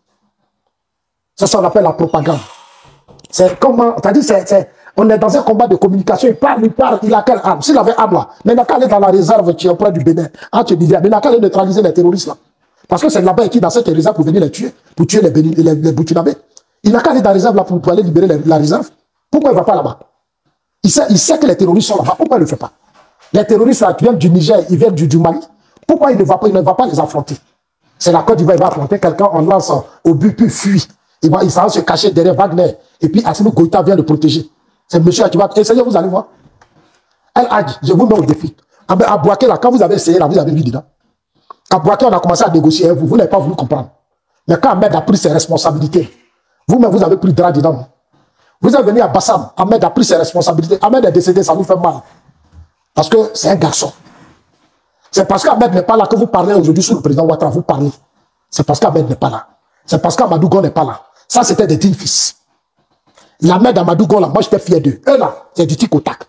A: Ça, on appelle la propagande. C'est comment, on est dans un combat de communication, il parle, il a quelle arme? S'il avait arme là, mais il n'a qu'à aller dans la réserve qui est auprès du Bénin. Ah, tu disais, mais il n'a qu'à aller neutraliser les terroristes là. Parce que c'est là-bas qui est dans cette réserve pour venir les tuer, pour tuer les Burkinabés. Il n'a qu'à aller dans la réserve là pour aller libérer la réserve. Pourquoi il ne va pas là-bas? Il sait que les terroristes sont là-bas. Pourquoi il ne le fait pas? Les terroristes là, qui viennent du Niger, ils viennent du Mali. Pourquoi il ne va pas les affronter? C'est la Côte d'Ivoire, il va affronter quelqu'un en lançant au but, puis fuit. Il s'en va se cacher derrière Wagner. Et puis Assimi Goïta vient le protéger. C'est monsieur qui va essayer, vous allez voir. El Hadj, je vous mets au défi. À Bouaké, là, quand vous avez essayé, là, vous avez vu dedans. À Bouaké, on a commencé à négocier avec vous. Vous n'avez pas voulu comprendre. Mais quand Ahmed a pris ses responsabilités, vous-même, vous avez pris drap dedans. Vous êtes venu à Bassam, Ahmed a pris ses responsabilités. Ahmed est décédé, ça vous fait mal. Parce que c'est un garçon. C'est parce qu'Ahmed n'est pas là que vous parlez aujourd'hui sur le président Ouattara. Vous parlez. C'est parce qu'Ahmed n'est pas là. C'est parce qu'Amadou Gon n'est pas là. Ça, c'était des dignes fils. La mère d'Amadou Gon, là, moi, j'étais fier d'eux. Eux, là, c'est du tic au tac.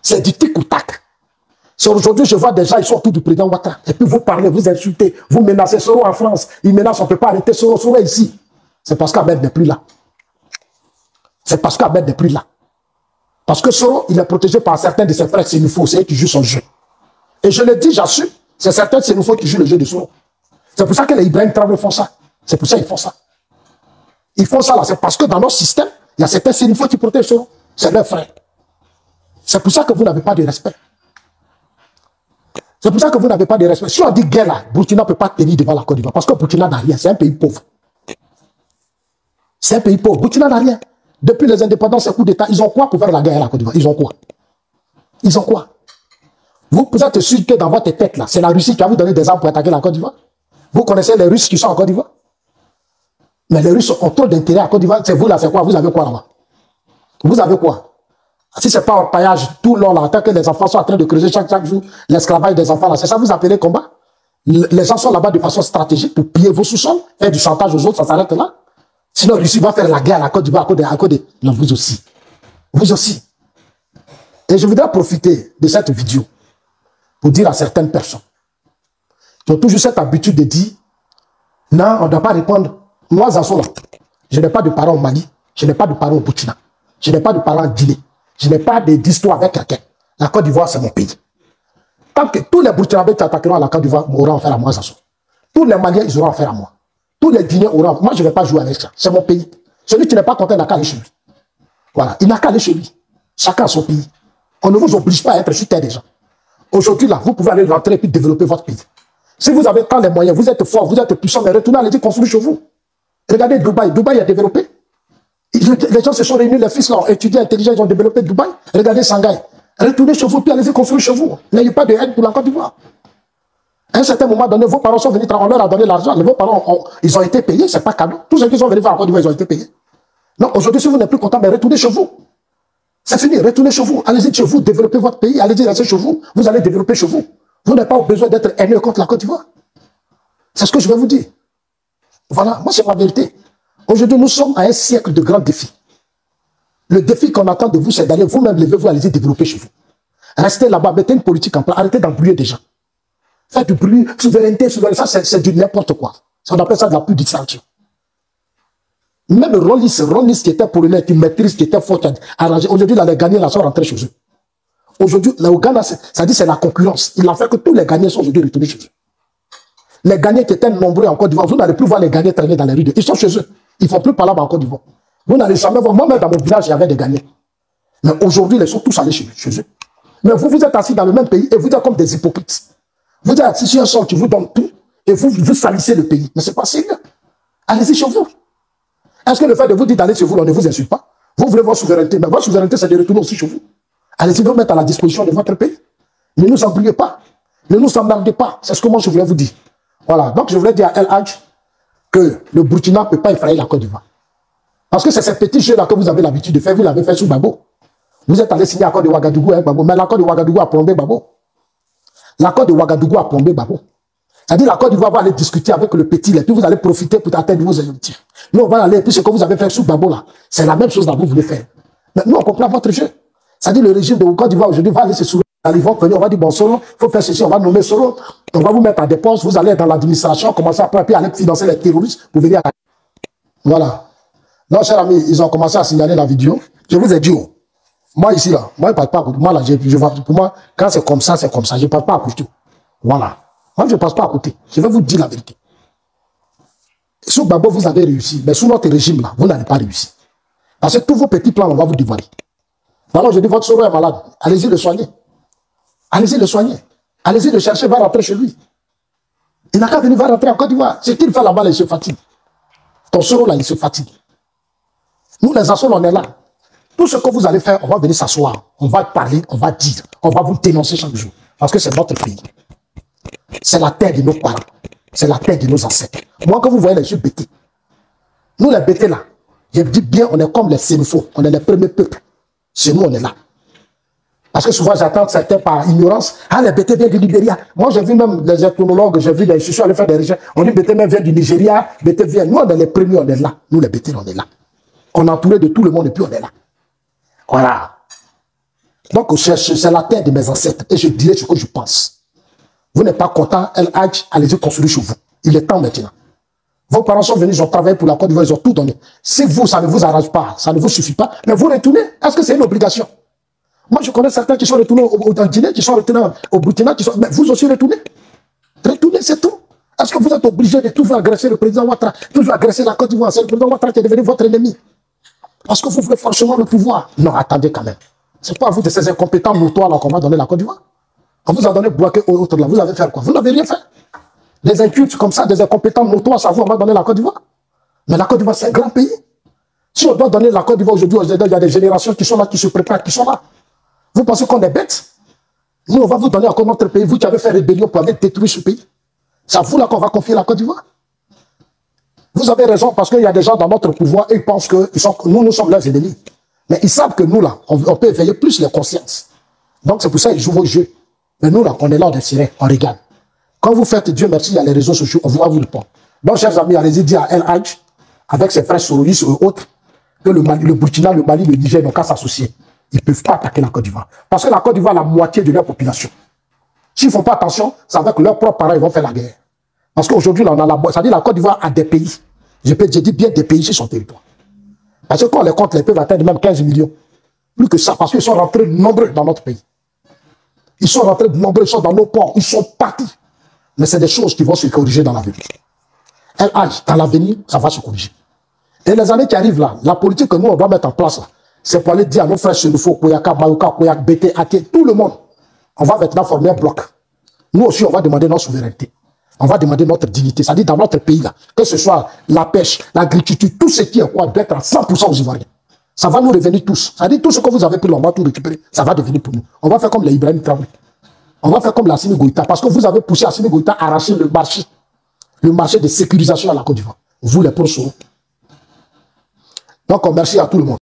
A: C'est du tic au tac. C'est aujourd'hui, je vois des gens, ils sont autour du président Ouattara. Et puis, vous parlez, vous insultez, vous menacez Soro en France. Ils menacent, on ne peut pas arrêter Soro. Soro est ici. C'est parce qu'Ahmed n'est plus là. C'est parce qu'Ahmed n'est plus là. Parce que Soro, il est protégé par certains de ses frères sénifaux. C'est eux qui jouent son jeu. Et je le dis, j'assume, c'est certains sénifaux qui jouent le jeu de Soro. C'est pour ça que les Ibrahim Traoré font ça. C'est pour ça qu'ils font ça. Ils font ça là, c'est parce que dans notre système, il y a certains sénifaux qui protègent Soro. C'est leurs frères. C'est pour ça que vous n'avez pas de respect. C'est pour ça que vous n'avez pas de respect. Si on dit guerre là, Burkina ne peut pas tenir devant la Côte d'Ivoire. Parce que Burkina n'a rien. C'est un pays pauvre. C'est un pays pauvre. Burkina n'a rien. Depuis les indépendances et coups d'État, ils ont quoi pour faire la guerre à la Côte d'Ivoire? Ils ont quoi? Ils ont quoi? Vous êtes sûr que dans votre tête là, c'est la Russie qui va vous donner des armes pour attaquer la Côte d'Ivoire? Vous connaissez les Russes qui sont en Côte d'Ivoire? Mais les Russes ont trop d'intérêt à Côte d'Ivoire. C'est vous là, c'est quoi? Vous avez quoi là-bas? Vous avez quoi? Si ce n'est pas un paillage tout long là, tant que les enfants sont en train de creuser chaque jour, l'esclavage des enfants là, c'est ça vous appelez combat? Les gens sont là-bas de façon stratégique pour piller vos sous-sols, faire du chantage aux autres, ça s'arrête là. Sinon, Russie va faire la guerre à la Côte d'Ivoire à cause de... Non, vous aussi. Vous aussi. Et je voudrais profiter de cette vidéo pour dire à certaines personnes qui ont toujours cette habitude de dire non, on ne doit pas répondre. Moi, Zassola, je n'ai pas de parents au Mali, je n'ai pas de parents au Burkina, je n'ai pas de parents en Guinée, je n'ai pas d'histoire avec quelqu'un. La Côte d'Ivoire, c'est mon pays. Tant que tous les Burkinabés qui attaqueront à la Côte d'Ivoire auront affaire à moi, Zassola. Tous les Maliens, ils auront affaire à moi. Tous les Guinéens auront. Moi, je ne vais pas jouer avec ça. C'est mon pays. Celui qui n'est pas content, il n'a qu'à aller chez lui. Voilà. Il n'a qu'à aller chez lui. Chacun a son pays. On ne vous oblige pas à être sur terre des gens. Aujourd'hui, là, vous pouvez aller rentrer et puis développer votre pays. Si vous avez tant les moyens, vous êtes fort, vous êtes puissant, mais retournez à aller construire chez vous. Regardez Dubaï. Dubaï a développé. Les gens se sont réunis, les fils là, ont étudié intelligent, ils ont développé Dubaï. Regardez Shanghai. Retournez chez vous, puis allez construire chez vous. N'ayez pas de haine pour la Côte d'Ivoire. À un certain moment donné, vos parents sont venus, on leur a donné l'argent, vos parents, ils ont été payés, c'est pas cadeau. Tous ceux qui sont venus voir en Côte d'Ivoire, ils ont été payés. Non, aujourd'hui, si vous n'êtes plus content, mais retournez chez vous. C'est fini, retournez chez vous. Allez-y chez vous, développez votre pays, allez-y restez chez vous. Vous allez développer chez vous. Vous n'avez pas besoin d'être haineux contre la Côte d'Ivoire. C'est ce que je vais vous dire. Voilà, moi c'est ma vérité. Aujourd'hui, nous sommes à un siècle de grands défis. Le défi qu'on attend de vous, c'est d'aller vous-même lever-vous, allez-y développer chez vous. Restez là-bas, mettez une politique en place, arrêtez d'embrouiller des gens. Faites du bruit, souveraineté, ça c'est du n'importe quoi. Ça, on appelle ça de la pudicité. Même Rollis qui était pour lui, qui maîtrise, qui était fort, qui a arrangé. Aujourd'hui, les gagnants là, sont rentrés chez eux. Aujourd'hui, là, au Ghana, ça dit c'est la concurrence. Il a fait que tous les gagnants sont aujourd'hui retournés chez eux. Les gagnants qui étaient nombreux en Côte d'Ivoire, vous n'allez plus voir les gagnants traîner dans les rues. Ils sont chez eux. Ils ne font plus parler en Côte d'Ivoire. Vous n'allez jamais voir. Moi-même, dans mon village, il y avait des gagnants. Mais aujourd'hui, ils sont tous allés chez eux. Mais vous êtes assis dans le même pays et vous êtes comme des hypocrites. Vous êtes assis sur un sol qui vous donne tout et vous salissez le pays. Mais c'est pas sérieux. Allez-y chez vous. Est-ce que le fait de vous dire d'aller chez vous, on ne vous insulte pas? Vous voulez votre souveraineté, mais votre souveraineté, c'est de retourner aussi chez vous. Allez-y vous mettre à la disposition de votre pays. Ne nous embrouillez pas. Ne nous emmerdez pas. C'est ce que moi je voulais vous dire. Voilà. Donc je voulais dire à El Hadj que le Burkina ne peut pas effrayer la Côte d'Ivoire. Parce que c'est ces petits jeux-là que vous avez l'habitude de faire. Vous l'avez fait sous Babo. Vous êtes allé signer l'accord de Ouagadougou avec Babo. Mais l'accord de Ouagadougou a plombé Babo. L'accord de Ouagadougou a plombé Babo. C'est-à-dire la Côte d'Ivoire va aller discuter avec le petit, et puis vous allez profiter pour atteindre vos objectifs. Nous, on va aller, et puis ce que vous avez fait sous Babo, là, c'est la même chose que vous voulez faire. Mais nous, on comprend votre jeu. C'est-à-dire le régime de Côte d'Ivoire aujourd'hui va aller se soulever. Ils vont venir, on va dire, bon, Soro, il faut faire ceci, on va nommer Soro, on va vous mettre à des postes, vous allez être dans l'administration, commencer après, puis aller financer les terroristes pour venir à... Voilà. Non, chers amis, ils ont commencé à signaler la vidéo. Je vous ai dit, oh, moi ici, là, moi, je ne parle pas à côté. Moi, là, pour moi, quand c'est comme ça, c'est comme ça. Je ne parle pas à côté. Voilà. Moi, je ne passe pas à côté. Je vais vous dire la vérité. Sous Babo, vous avez réussi. Mais sous notre régime, là, vous n'allez pas réussir. Parce que tous vos petits plans, on va vous dévoiler. Alors, je dis, votre Soro est malade. Allez-y le soigner. Allez-y le soigner. Allez-y le chercher, va rentrer chez lui. Il n'a qu'à venir, va rentrer en Côte d'Ivoire. Ce qu'il fait là-bas, il se fatigue. Ton Soro, là, il se fatigue. Nous, les Assoles, on est là. Tout ce que vous allez faire, on va venir s'asseoir. On va parler, on va dire. On va vous dénoncer chaque jour. Parce que c'est notre pays. C'est la terre de nos parents. C'est la terre de nos ancêtres. Moi, quand vous voyez les yeux bêtés, nous, les bêtés là, je dis bien, on est comme les Sénéfaux. On est les premiers peuples. Chez nous, on est là. Parce que souvent, j'attends certains par ignorance. Ah, les bêtés viennent du Libéria. Moi, j'ai vu même les ethnologues, j'ai vu les institutions aller faire des recherches. On dit bêtés même viennent du Nigeria. Bêtés viennent. Nous, on est les premiers, on est là. Nous, les bêtés, on est là. On est entouré de tout le monde et puis on est là. Voilà. Donc, c'est la terre de mes ancêtres. Et je dirai ce que je pense. Vous n'êtes pas content, El Hadj, allez-y construire chez vous. Il est temps maintenant. Vos parents sont venus, ils ont travaillé pour la Côte d'Ivoire, ils ont tout donné. Si vous, ça ne vous arrange pas, ça ne vous suffit pas, mais vous retournez. Est-ce que c'est une obligation? Moi, je connais certains qui sont retournés au Guinée, qui sont retournés au Burkina, mais vous aussi retournez. Retournez, c'est tout. Est-ce que vous êtes obligé de toujours agresser le président Ouattara, toujours agresser la Côte d'Ivoire? C'est le président Ouattara qui est devenu votre ennemi. Parce que vous voulez forcément le pouvoir. Non, attendez quand même. C'est pas à vous de ces incompétents notoires là qu'on va donner la Côte d'Ivoire. On vous a donné Bouaké au autre là. Vous avez fait quoi? Vous n'avez rien fait. Des incultes comme ça, des incompétents notoires, ça vous, on va donner la Côte d'Ivoire. Mais la Côte d'Ivoire, c'est un grand pays. Si on doit donner la Côte d'Ivoire aujourd'hui, il y a des générations qui sont là, qui se préparent, qui sont là. Vous pensez qu'on est bêtes? Nous, on va vous donner encore notre pays. Vous qui avez fait rébellion pour aller détruire ce pays. C'est à vous là qu'on va confier la Côte d'Ivoire. Vous avez raison, parce qu'il y a des gens dans notre pouvoir et ils pensent que nous sommes leurs ennemis. Mais ils savent que nous, là, on peut éveiller plus les consciences. Donc, c'est pour ça qu'ils jouent vos jeux. Mais nous, là, on est là, on est tirés, on regarde. Quand vous faites Dieu merci, il y a les réseaux sociaux, on va vous répondre. Donc, chers amis, allez-y dire à El Hadj, avec ses frères soroïstes et autres, que le Burkina, le Mali, le Niger n'ont qu'à s'associer. Ils ne peuvent pas attaquer la Côte d'Ivoire. Parce que la Côte d'Ivoire a la moitié de leur population. S'ils ne font pas attention, c'est avec leurs propres parents, ils vont faire la guerre. Parce qu'aujourd'hui, là, on a c'est-à-dire la Côte d'Ivoire a des pays. Je dis bien des pays sur son territoire. Parce que quand on les compte, ils peuvent atteindre même 15 millions. Plus que ça, parce qu'ils sont rentrés nombreux dans notre pays. Ils sont rentrés nombreux, ils sont dans nos ports, ils sont partis. Mais c'est des choses qui vont se corriger dans l'avenir. El Hadj, dans l'avenir, ça va se corriger. Et les années qui arrivent là, la politique que nous, on doit mettre en place, c'est pour aller dire à nos frères Sénéfaux, Koyaka, Mayoka, Koyak, Bété, Aké, tout le monde, on va maintenant former un bloc. Nous aussi, on va demander notre souveraineté. On va demander notre dignité. C'est-à-dire dans notre pays, là, que ce soit la pêche, l'agriculture, tout ce qui est quoi, doit être à 100% aux Ivoiriens. Ça va nous revenir tous. C'est-à-dire tout ce que vous avez pris, on va tout récupérer. Ça va devenir pour nous. On va faire comme les Ibrahim Traoré. On va faire comme la Assimi Goïta. Parce que vous avez poussé Assimi Goïta à arracher le marché de sécurisation à la Côte d'Ivoire. Vous les pro-Soro. Donc, merci à tout le monde.